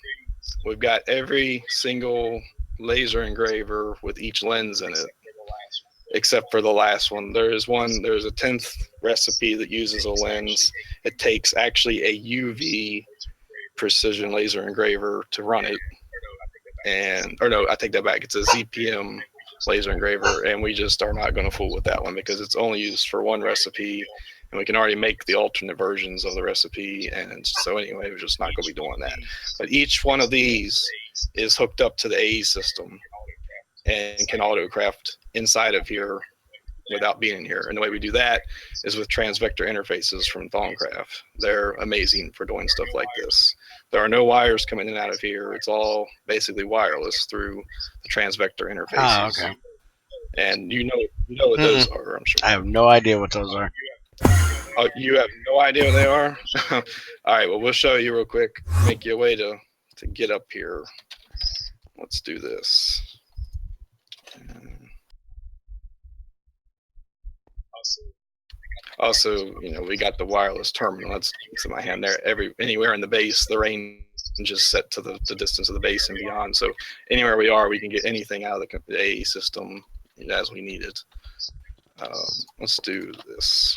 we've got every single laser engraver with each lens in it, except for the last one. There's a 10th recipe that uses a lens. It takes actually a UV precision laser engraver to run it. Or no, I take that back. It's a ZPM laser engraver, and we just are not going to fool with that one because it's only used for one recipe, and we can already make the alternate versions of the recipe. And so anyway, we're just not going to be doing that. But each one of these is hooked up to the AE system and can autocraft inside of here without being in here. And the way we do that is with transvector interfaces from Thongcraft. They're amazing for doing stuff like this. There are no wires coming in and out of here. It's all basically wireless through the transvector interfaces. Ah, okay. And you know what those are, I'm sure. I have no idea what those are. Oh, you have no idea what they are? All right, well, we'll show you real quick. Make your way to get up here. Let's do this. Also, we got the wireless terminal. That's in my hand there. Anywhere in the base, the range is set to the distance of the base and beyond. So anywhere we are, we can get anything out of the AE system as we need it. Let's do this.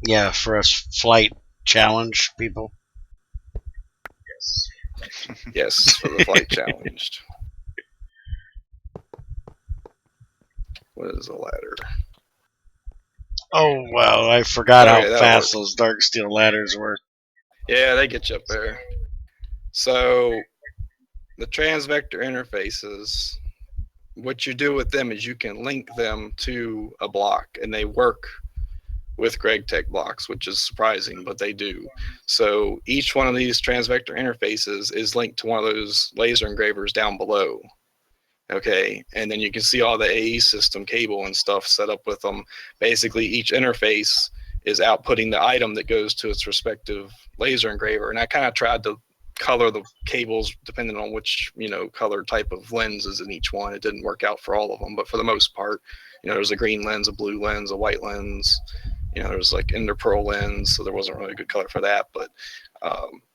Yeah, for us flight challenge people. Yes, for the flight challenged. What is a ladder? Oh, well, I forgot how fast work. those dark steel ladders were. Yeah, they get you up there. So the transvector interfaces, what you do with them is you can link them to a block, and they work with Gregtech blocks, which is surprising, but they do. So each one of these transvector interfaces is linked to one of those laser engravers down below. Okay, and then you can see all the AE system cable and stuff set up with them. Basically, each interface is outputting the item that goes to its respective laser engraver. And I kind of tried to color the cables depending on which color type of lens is in each one. It didn't work out for all of them, but for the most part, there's a green lens, a blue lens, a white lens. There's like Ender Pearl lens, so there wasn't really a good color for that. But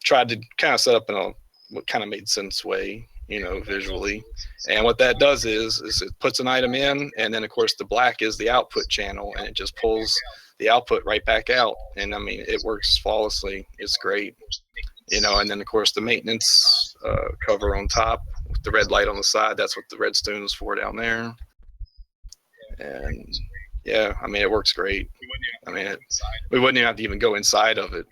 tried to kind of set up in a what kind of made sense way, visually. And what that does is it puts an item in, and then of course the black is the output channel, and it just pulls the output right back out. And I mean, it works flawlessly. It's great. And then of course the maintenance cover on top with the red light on the side, that's what the redstone is for down there. And yeah, I mean, it works great. I mean, we wouldn't even have to even go inside of it,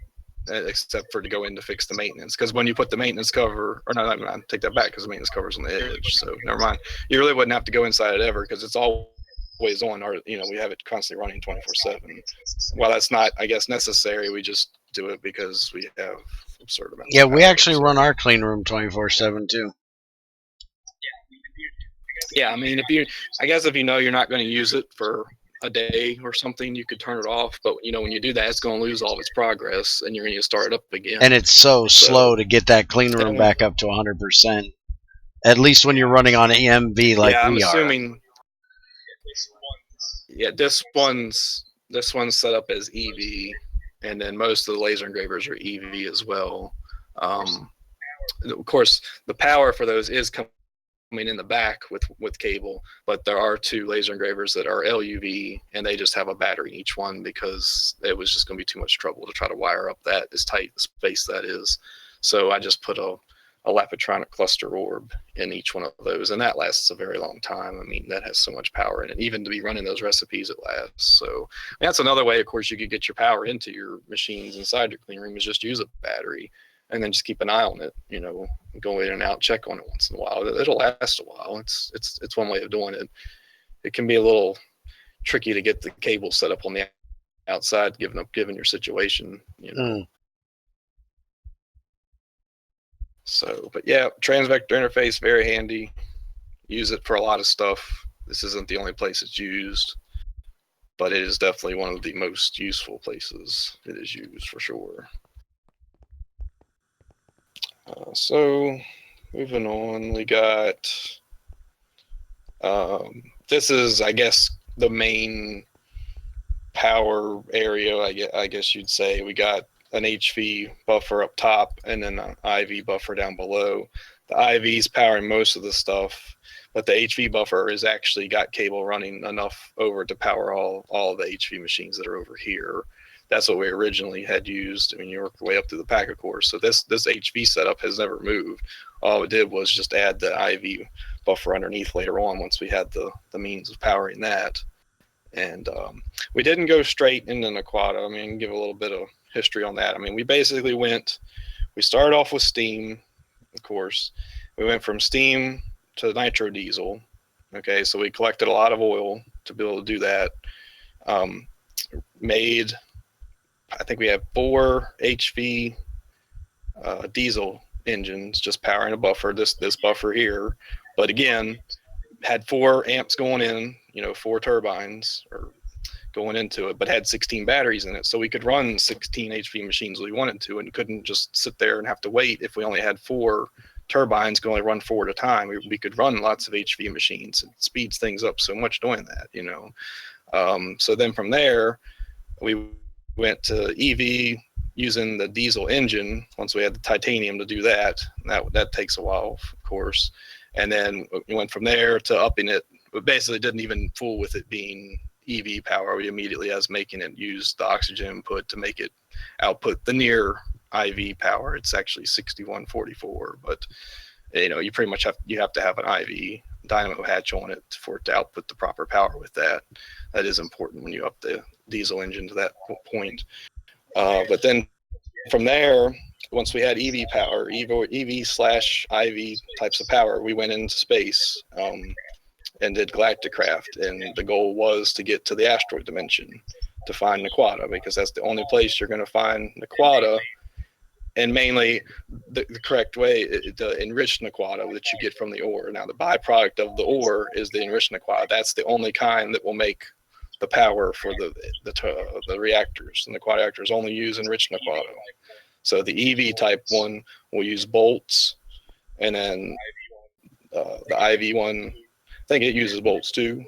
except for to go in to fix the maintenance. Because when you put the maintenance cover, or no, I take that back because the maintenance cover's on the edge. So never mind. You really wouldn't have to go inside it ever because it's always on. Or we have it constantly running 24/7. While that's not, I guess, necessary, we just do it because we have absurd amounts. Yeah, we actually run our clean room 24/7 too. Yeah, I mean, if you know you're not going to use it for a day or something, you could turn it off. But when you do that, it's going to lose all of its progress, and you're going to start it up again. And it's so slow to get that clean room back up to 100%. At least when you're running on EMV like I'm we assuming. Yeah, this one's set up as EV, and then most of the laser engravers are EV as well. Of course, the power for those is coming in the back with cable, but there are two laser engravers that are LUV, and they just have a battery in each one because it was just going to be too much trouble to try to wire up that as tight space that is. So I just put a Lapitronic cluster orb in each one of those, and that lasts a very long time. I mean, that has so much power in it. Even to be running those recipes, it lasts. So that's another way, of course, you could get your power into your machines inside your clean room is just use a battery. And then just keep an eye on it, go in and out, check on it once in a while. It'll last a while. It's one way of doing it. It can be a little tricky to get the cable set up on the outside, given your situation, So, but yeah, transvector interface, very handy. Use it for a lot of stuff. This isn't the only place it's used. but it is definitely one of the most useful places it is used for sure. So moving on, we got this is, I guess, the main power area, I guess you'd say. We got an HV buffer up top and then an IV buffer down below. The IV is powering most of the stuff, but the HV buffer has actually got cable running enough over to power all the HV machines that are over here. That's what we originally had used. I mean, you work your way up through the packet core. So this HV setup has never moved. All it did was just add the IV buffer underneath later on once we had the means of powering that. And we didn't go straight into Naquata. I mean, give a little bit of history on that. I mean, we started off with steam, of course. We went from steam to nitro diesel. Okay, so we collected a lot of oil to be able to do that. I think we have 4 HV diesel engines just powering a buffer, this buffer here. But again, had 4 amps going in, 4 turbines or going into it, but had 16 batteries in it. So we could run 16 HV machines if we wanted to, and couldn't just sit there and have to wait. If we only had 4 turbines, could only run 4 at a time, we could run lots of HV machines. It speeds things up so much doing that, So then from there, we went to EV using the diesel engine. Once we had the titanium to do that takes a while, of course. And then we went from there to upping it. But basically didn't even fool with it being EV power. We immediately, as making it, used the oxygen input to make it output the near IV power. It's actually 6144, but you pretty much have to have an IV dynamo hatch on it for it to output the proper power with that. That is important when you up the diesel engine to that point. But then from there, once we had EV power, EV/IV types of power, we went into space and did galactic craft. And the goal was to get to the asteroid dimension to find Naquata, because that's the only place you're going to find Naquata, and mainly the correct way, the enriched Naquata that you get from the ore. Now, the byproduct of the ore is the enriched Naquata. That's the only kind that will make the power for the reactors. And the Naquata reactors only use enriched Naquata. So the EV type one will use bolts, and then the IV one, I think it uses bolts too.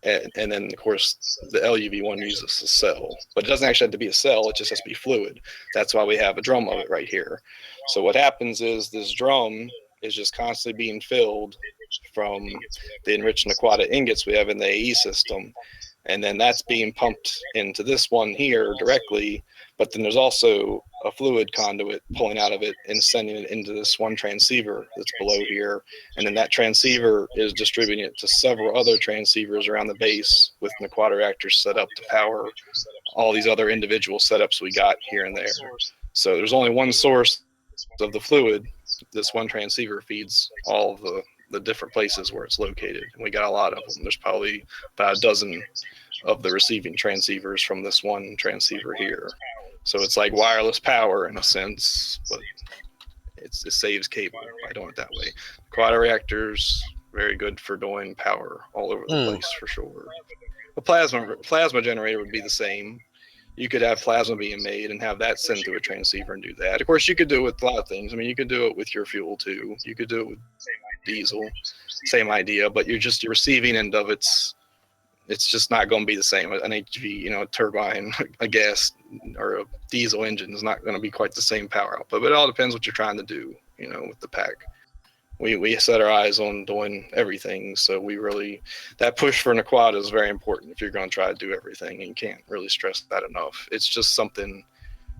And then, of course, the LUV one uses a cell. But it doesn't actually have to be a cell. It just has to be fluid. That's why we have a drum of it right here. So what happens is this drum is just constantly being filled from the enriched Naquata ingots we have in the AE system. And then that's being pumped into this one here directly. But then there's also a fluid conduit pulling out of it and sending it into this one transceiver that's below here. And then that transceiver is distributing it to several other transceivers around the base with Naquata reactors set up to power all these other individual setups we got here and there. So there's only one source of the fluid. This one transceiver feeds all of the different places where it's located. And we got a lot of them. There's probably about a dozen of the receiving transceivers from this one transceiver here. So it's like wireless power in a sense, but it saves cable by doing it that way. Quad reactors, very good for doing power all over the place for sure. A plasma generator would be the same. You could have plasma being made and have that sent to a transceiver and do that. Of course, you could do it with a lot of things. I mean, you could do it with your fuel too. You could do it with diesel, same idea, but your receiving end of it's just not going to be the same. An HV, a turbine, a gas or a diesel engine is not going to be quite the same power output. But it all depends what you're trying to do, with the pack. We set our eyes on doing everything. So that push for Naquata is very important if you're going to try to do everything. And you can't really stress that enough. It's just something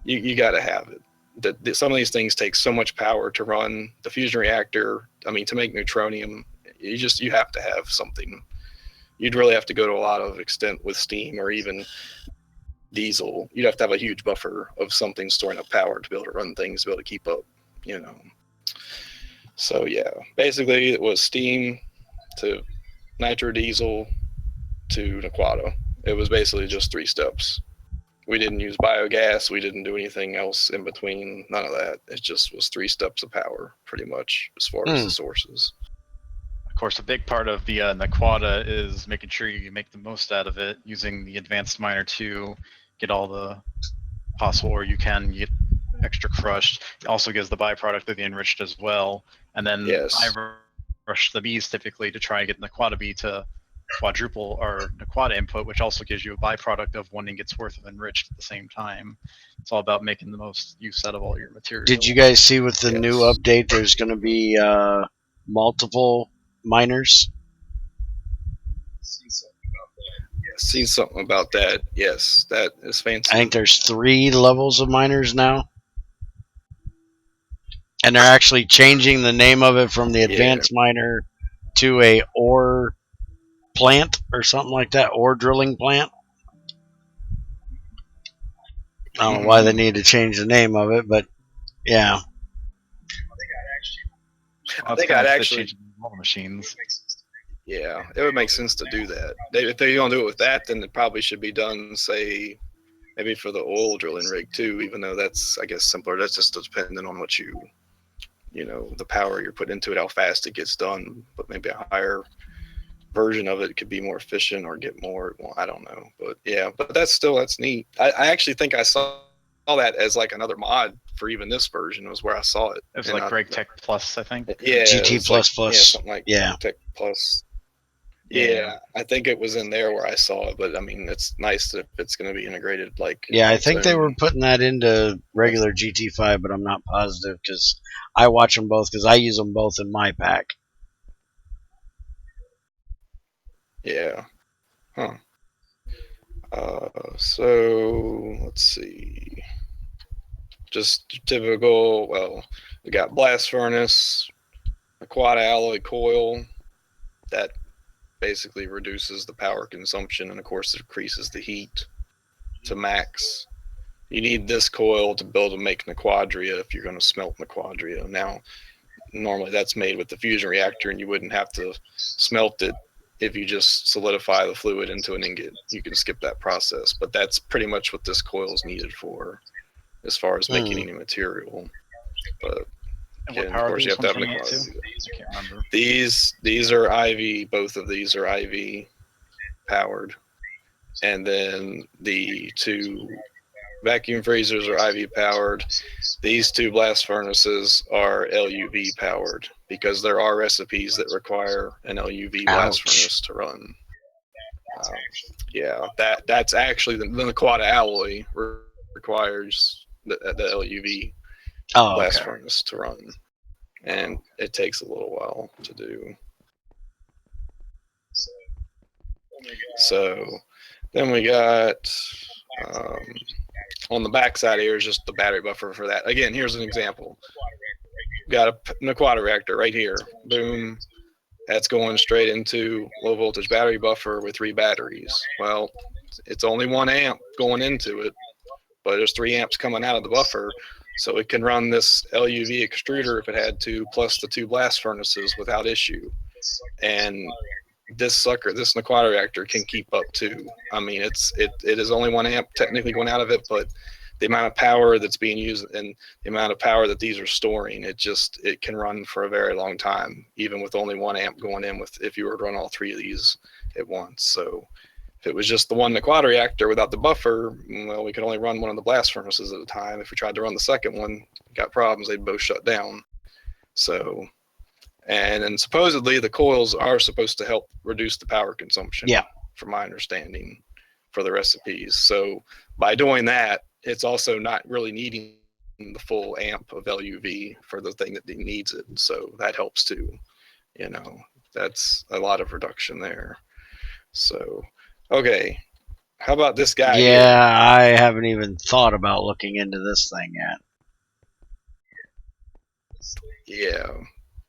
you got to have it. Some of these things take so much power to run the fusion reactor. I mean, to make Neutronium, you have to have something. You'd really have to go to a lot of extent with steam or even diesel. You'd have to have a huge buffer of something storing up power to be able to run things, to be able to keep up, So yeah, basically it was steam to nitro diesel to Naquata. It was basically just 3 steps. We didn't use biogas. We didn't do anything else in between. None of that. It just was 3 steps of power, pretty much, as far as the sources. course, a big part of the Naquata is making sure you make the most out of it using the advanced miner to get all the possible ore you can get extra crushed. It also gives the byproduct of the enriched as well. And then Yes. I rush the bees typically to try and get the Naquata bee to quadruple our Naquata input, which also gives you a byproduct of 1 ingot's worth of enriched at the same time. It's all about making the most use out of all your material. Did you guys see with the new update there's going to be multiple miners? See something about that. Yes, that is fancy. I think there's 3 levels of miners now. And they're actually changing the name of it from the advanced miner to a ore plant or something like that, ore drilling plant. I don't know why they need to change the name of it, but yeah. I think I'd actually change all the machines. Yeah, it would make sense to do that. If they're going to do it with that, then it probably should be done, say, maybe for the oil drilling rig too, even though that's, I guess, simpler. That's just depending on what you know, the power you're putting into it, how fast it gets done. But maybe a higher version of it could be more efficient or get more. Well, I don't know. But yeah, but that's neat. I actually think I saw that as like another mod for even this version was where I saw it. It was like Gregtech Plus, I think. Yeah, GT plus plus. Yeah, something like Gregtech Plus. Yeah, I think it was in there where I saw it, but I mean, it's nice if it's going to be integrated. Like, yeah, I think they were putting that into regular GT5, but I'm not positive because I watch them both because I use them both in my pack. Yeah. Huh. So let's see. Just typical. Well, we got blast furnace, a quad alloy coil that basically reduces the power consumption and of course increases the heat to max. You need this coil to build and make Naquadria if you're going to smelt Naquadria. Now, normally that's made with the fusion reactor and you wouldn't have to smelt it if you just solidify the fluid into an ingot. You can skip that process, but that's pretty much what this coil is needed for as far as making any material. But again, of course, you have to have Naquadria. I can't remember. These are IV. Both of these are IV powered, and then the 2 vacuum freezers are IV powered. These 2 blast furnaces are LUV powered because there are recipes that require an LUV blast furnace to run. Yeah, that's actually the quad alloy requires the LUV blast furnace to run, and it takes a little while to do. So then we got on the back side here is just the battery buffer for that. Again, here's an example. Got a Naquata reactor right here. Boom. That's going straight into low voltage battery buffer with 3 batteries. Well, it's only 1 amp going into it, but there's 3 amps coming out of the buffer. So it can run this LUV extruder if it had to, plus the 2 blast furnaces without issue. And this Naquata reactor can keep up too. I mean, it is only 1 amp technically going out of it, but the amount of power that's being used and the amount of power that these are storing, it can run for a very long time, even with only 1 amp going in if you were to run all 3 of these at once. So if it was just the one Naquata reactor without the buffer, well, we could only run one of the blast furnaces at a time. If we tried to run the second one, got problems, they'd both shut down. So, and then supposedly the coils are supposed to help reduce the power consumption. Yeah. From my understanding, for the recipes. So by doing that, it's also not really needing the full amp of LUV for the thing that needs it. So that helps too. That's a lot of reduction there. So, okay. How about this guy here? I haven't even thought about looking into this thing yet. Yeah.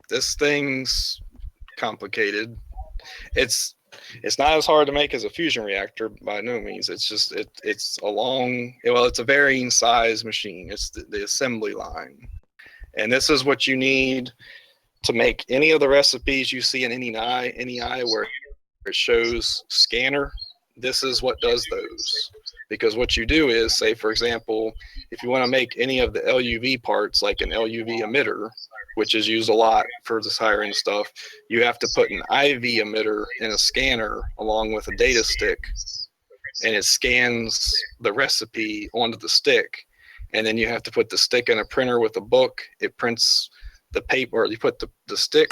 This thing's complicated. It's not as hard to make as a fusion reactor by no means. It's just it's a varying size machine. It's the assembly line, and this is what you need to make any of the recipes you see in any eye where it shows scanner. This is what does those. because what you do is, say for example, if you want to make any of the LUV parts, like an LUV emitter, which is used a lot for this higher end stuff, you have to put an IV emitter in a scanner along with a data stick, and it scans the recipe onto the stick, and then you have to put the stick in a printer with a book. It prints the paper, or you put the stick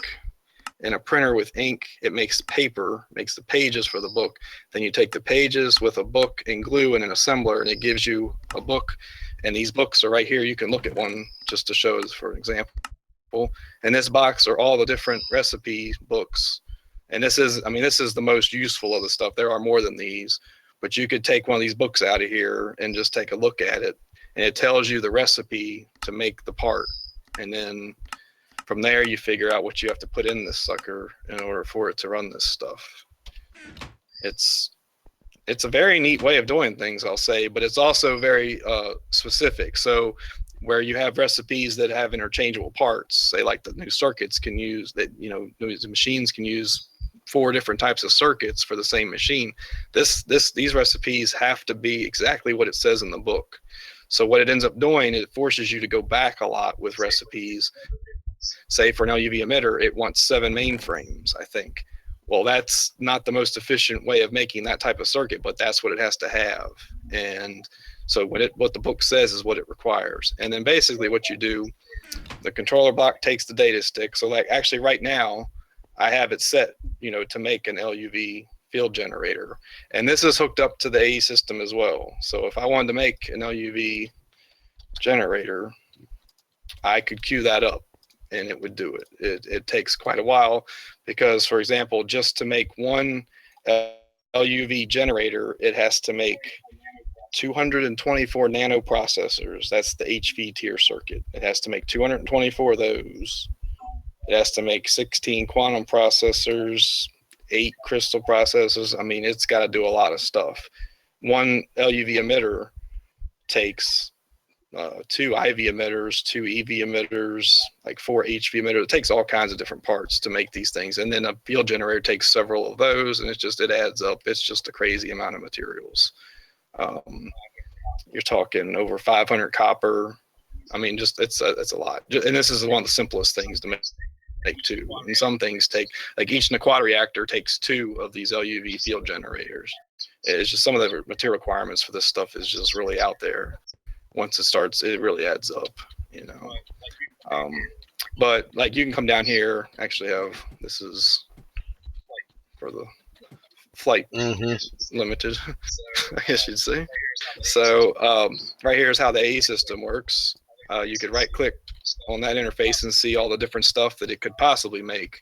in a printer with ink, it makes paper, makes the pages for the book. Then you take the pages with a book and glue and an assembler, and it gives you a book. And these books are right here. You can look at one just to show as for an example. In this box are all the different recipe books. And this is the most useful of the stuff. There are more than these, but you could take one of these books out of here and just take a look at it, and it tells you the recipe to make the part. And then from there, you figure out what you have to put in this sucker in order for it to run this stuff. It's a very neat way of doing things, I'll say, but it's also very specific. So where you have recipes that have interchangeable parts, say like the new circuits can use that, the machines can use 4 different types of circuits for the same machine. These recipes have to be exactly what it says in the book. So what it ends up doing, it forces you to go back a lot with recipes. Say for an LUV emitter, it wants 7 mainframes, I think. Well, that's not the most efficient way of making that type of circuit, but that's what it has to have. And so what the book says is what it requires. And then basically what you do, the controller block takes the data stick. So like actually right now, I have it set, to make an LUV field generator. And this is hooked up to the AE system as well. So if I wanted to make an LUV generator, I could queue that up and it would do it. It takes quite a while because, for example, just to make one LUV generator, it has to make 224 nanoprocessors. That's the HV tier circuit. It has to make 224 of those. It has to make 16 quantum processors, 8 crystal processors. I mean, it's got to do a lot of stuff. One LUV emitter takes 2 IV emitters, 2 EV emitters, like 4 HV emitters. It takes all kinds of different parts to make these things. And then a field generator takes several of those, and it adds up. It's just a crazy amount of materials. You're talking over 500 copper. I mean, it's a lot. And this is one of the simplest things to make too. And some things take, like each quad reactor takes 2 of these LUV field generators. It's just some of the material requirements for this stuff is just really out there. Once it starts, it really adds up, but like you can come down here, actually this is for the flight limited, I guess you'd say. So right here is how the AE system works. You could right click on that interface and see all the different stuff that it could possibly make.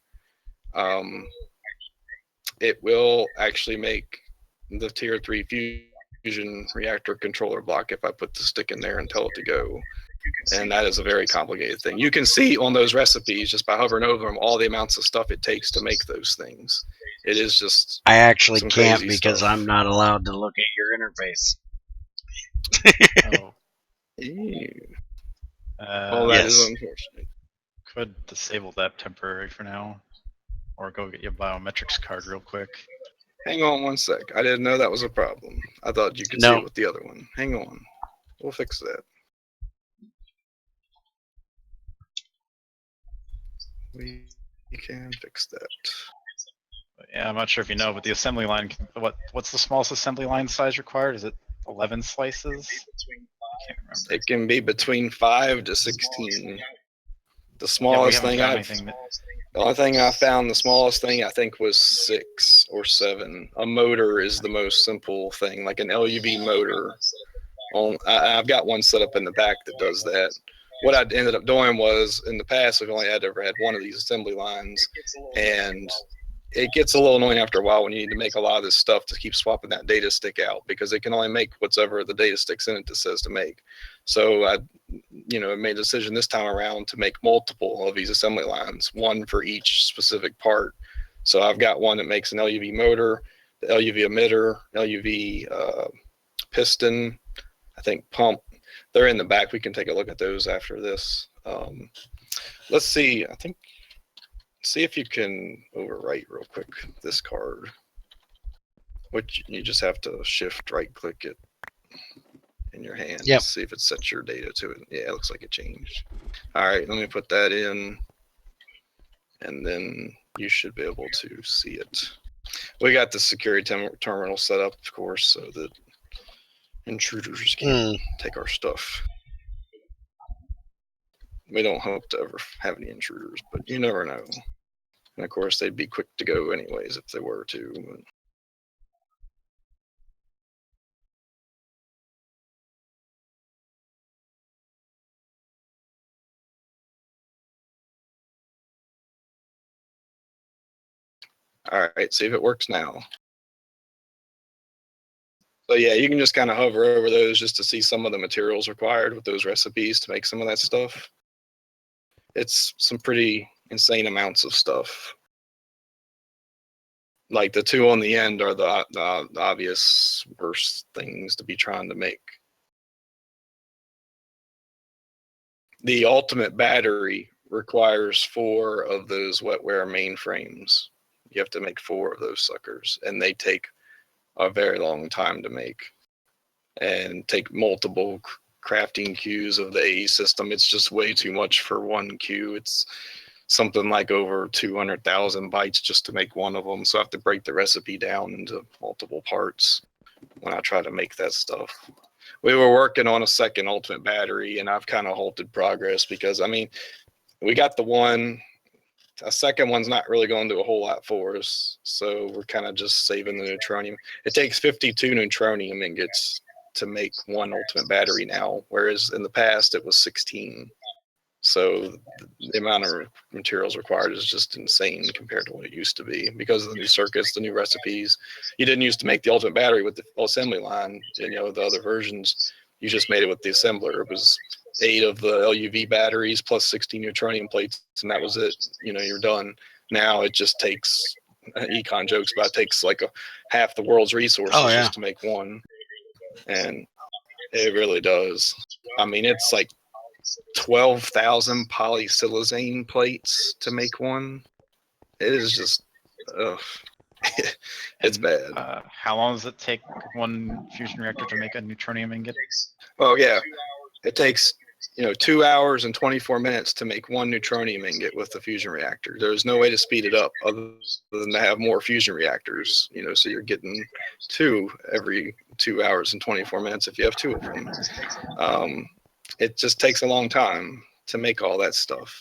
It will actually make the tier 3 fusion reactor controller block if I put the stick in there and tell it to go. And that is a very complicated thing. You can see on those recipes, just by hovering over them, all the amounts of stuff it takes to make those things. It is just I actually can't because I'm not allowed to look at your interface. Oh. Well, that is unfortunate. Could disable that temporary for now, or go get your biometrics card real quick. Hang on one sec. I didn't know that was a problem. I thought you could see it with the other one. Hang on. We'll fix that. We can fix that. Yeah, I'm not sure if you know, but the assembly line, what's the smallest assembly line size required? Is it 11 slices? I can't remember. It can be between 5 to 16. The smallest thing the only thing I found, the smallest thing I think was 6 or 7. A motor is the most simple thing, like an LUV motor. I've got one set up in the back that does that. What I ended up doing was, in the past, we've only ever had one of these assembly lines, and it gets a little annoying after a while when you need to make a lot of this stuff to keep swapping that data stick out, because it can only make whatever the data stick's in it that says to make. So I made a decision this time around to make multiple of these assembly lines, one for each specific part. So I've got one that makes an LUV motor, the LUV emitter, LUV piston, I think pump. They're in the back. We can take a look at those after this. Let's see. See if you can overwrite real quick this card, which you just have to shift right click it in your hand. Yep. See if it sets your data to it. Yeah, it looks like it changed. All right, let me put that in, and then you should be able to see it. We got the security terminal set up, of course, so that intruders can't take our stuff. We don't hope to ever have any intruders, but you never know. And of course, they'd be quick to go anyways if they were to. But... All right, see if it works now. So yeah, you can just kind of hover over those just to see some of the materials required with those recipes to make some of that stuff. It's some pretty insane amounts of stuff. Like the two on the end are the obvious worst things to be trying to make. The ultimate battery requires 4 of those wetware mainframes. You have to make 4 of those suckers, and they take a very long time to make and take multiple crafting queues of the AE system. It's just way too much for one queue. It's something like over 200,000 bytes just to make one of them. So I have to break the recipe down into multiple parts when I try to make that stuff. We were working on a second ultimate battery, and I've kind of halted progress because, I mean, we got the one. A second one's not really going to do a whole lot for us, so we're kind of just saving the Neutronium. It takes 52 Neutronium ingots to make one ultimate battery now, whereas in the past it was 16. So the amount of materials required is just insane compared to what it used to be because of the new circuits, the new recipes. You didn't used to make the ultimate battery with the assembly line. You know, the other versions, you just made it with the assembler. It was 8 of the LUV batteries plus 16 Neutronium plates, and that was it. You know, you're done. Now it just takes, Econ jokes about it takes like half the world's resources just to make one. And it really does. I mean, it's like 12,000 polysilicene plates to make one. It is just, it's bad. How long does it take one fusion reactor to make a neutronium ingot? Oh yeah, it takes 2 hours and 24 minutes to make one neutronium ingot with the fusion reactor. There's no way to speed it up other than to have more fusion reactors. So you're getting 2 every 2 hours and 24 minutes if you have 2 of them. It just takes a long time to make all that stuff.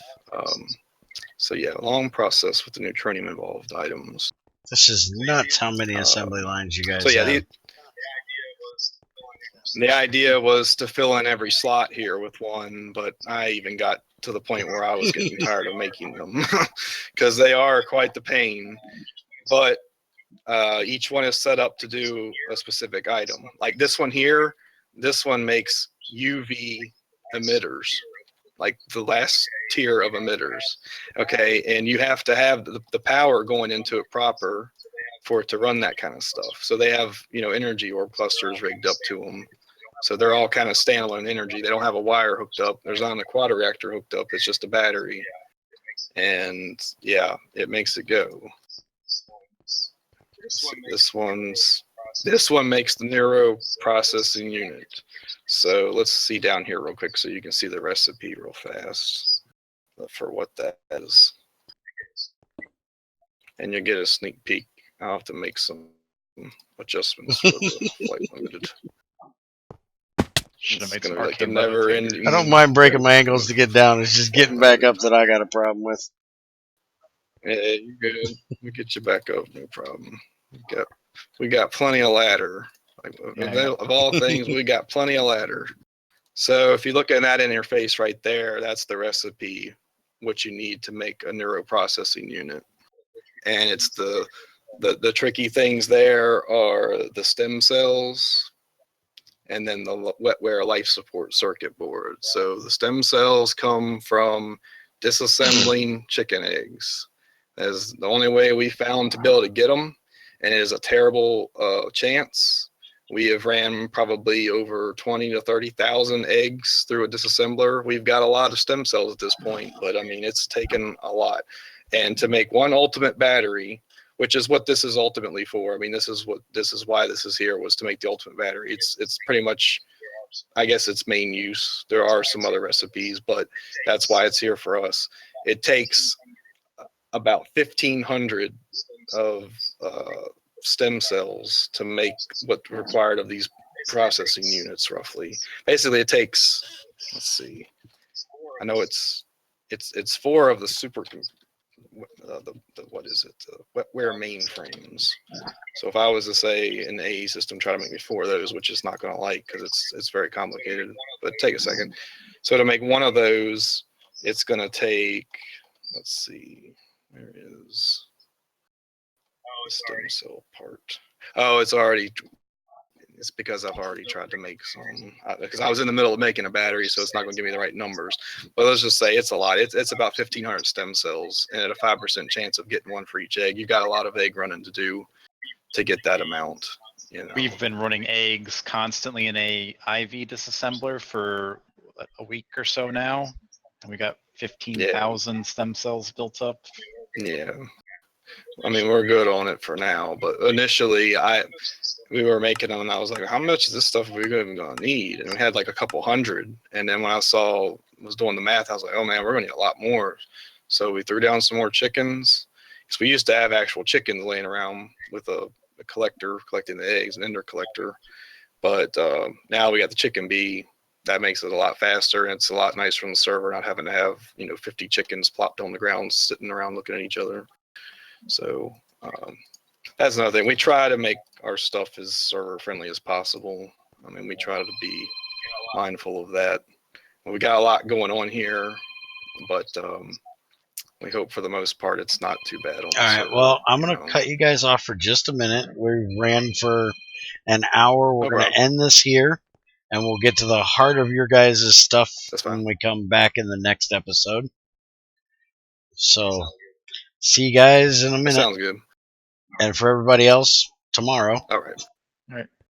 So yeah, long process with the neutronium involved items. This is nuts how many assembly lines you guys have. The idea was to fill in every slot here with one, but I even got to the point where I was getting tired of making them because they are quite the pain. But each one is set up to do a specific item. Like this one here, this one makes UV emitters, like the last tier of emitters. Okay, and you have to have the power going into it proper for it to run that kind of stuff. So they have energy orb clusters rigged up to them. So they're all kind of standalone energy. They don't have a wire hooked up. There's not a quad reactor hooked up. It's just a battery. And yeah, it makes it go. This one makes the neuro processing unit. So let's see down here real quick so you can see the recipe real fast for what that is. And you'll get a sneak peek. I'll have to make some adjustments for the Flight Limited. Should have made some like never ending. I don't mind breaking my ankles to get down. It's just getting back up that I got a problem with. Yeah, you're good. We'll get you back up, no problem. We got plenty of ladder. Of all things, we got plenty of ladder. So if you look at that interface right there, that's the recipe, what you need to make a neuroprocessing unit. And it's the tricky things there are the stem cells and then the wetware life support circuit board. So the stem cells come from disassembling chicken eggs. That's the only way we found to be able to get them, and it is a terrible chance. We have ran probably over 20 to 30,000 eggs through a disassembler. We've got a lot of stem cells at this point, but I mean, it's taken a lot. And to make one ultimate battery, which is what this is ultimately for. I mean, this is why this is here, was to make the ultimate battery. It's pretty much, I guess, its main use. There are some other recipes, but that's why it's here for us. It takes about 1,500 of stem cells to make what's required of these processing units, roughly. Basically, it takes, let's see, I know it's 4 of the super what is it, wetware mainframes. So if I was to say an AE system, try to make me 4 of those, which is not going to like, because it's very complicated, but take a second. So to make one of those, it's going to take, let's see, where is the stem cell part? Oh, it's because I've already tried to make some, because I was in the middle of making a battery, so it's not going to give me the right numbers. But let's just say it's a lot. It's about 1,500 stem cells, and at a 5% chance of getting one for each egg. You got a lot of egg running to do to get that amount. You know. We've been running eggs constantly in a IV disassembler for a week or so now, and we got 15,000 stem cells built up. Yeah. I mean, we're good on it for now, but initially we were making them, and I was like, how much of this stuff are we even going to need? And we had like a couple hundred. And then when I was doing the math, I was like, oh man, we're going to need a lot more. So we threw down some more chickens, because we used to have actual chickens laying around with a collector collecting the eggs, an ender collector. But now we got the chicken bee. That makes it a lot faster, and it's a lot nicer on the server, not having to have 50 chickens plopped on the ground sitting around looking at each other. So that's another thing. We try to make our stuff as server friendly as possible. I mean, we try to be mindful of that. We got a lot going on here, but we hope for the most part it's not too bad on the server. All right, well, I'm going to cut you guys off for just a minute. We ran for an hour. We're going to end this here, and we'll get to the heart of your guys' stuff when we come back in the next episode. So, see you guys in a minute. That sounds good. And for everybody else, tomorrow. All right. All right.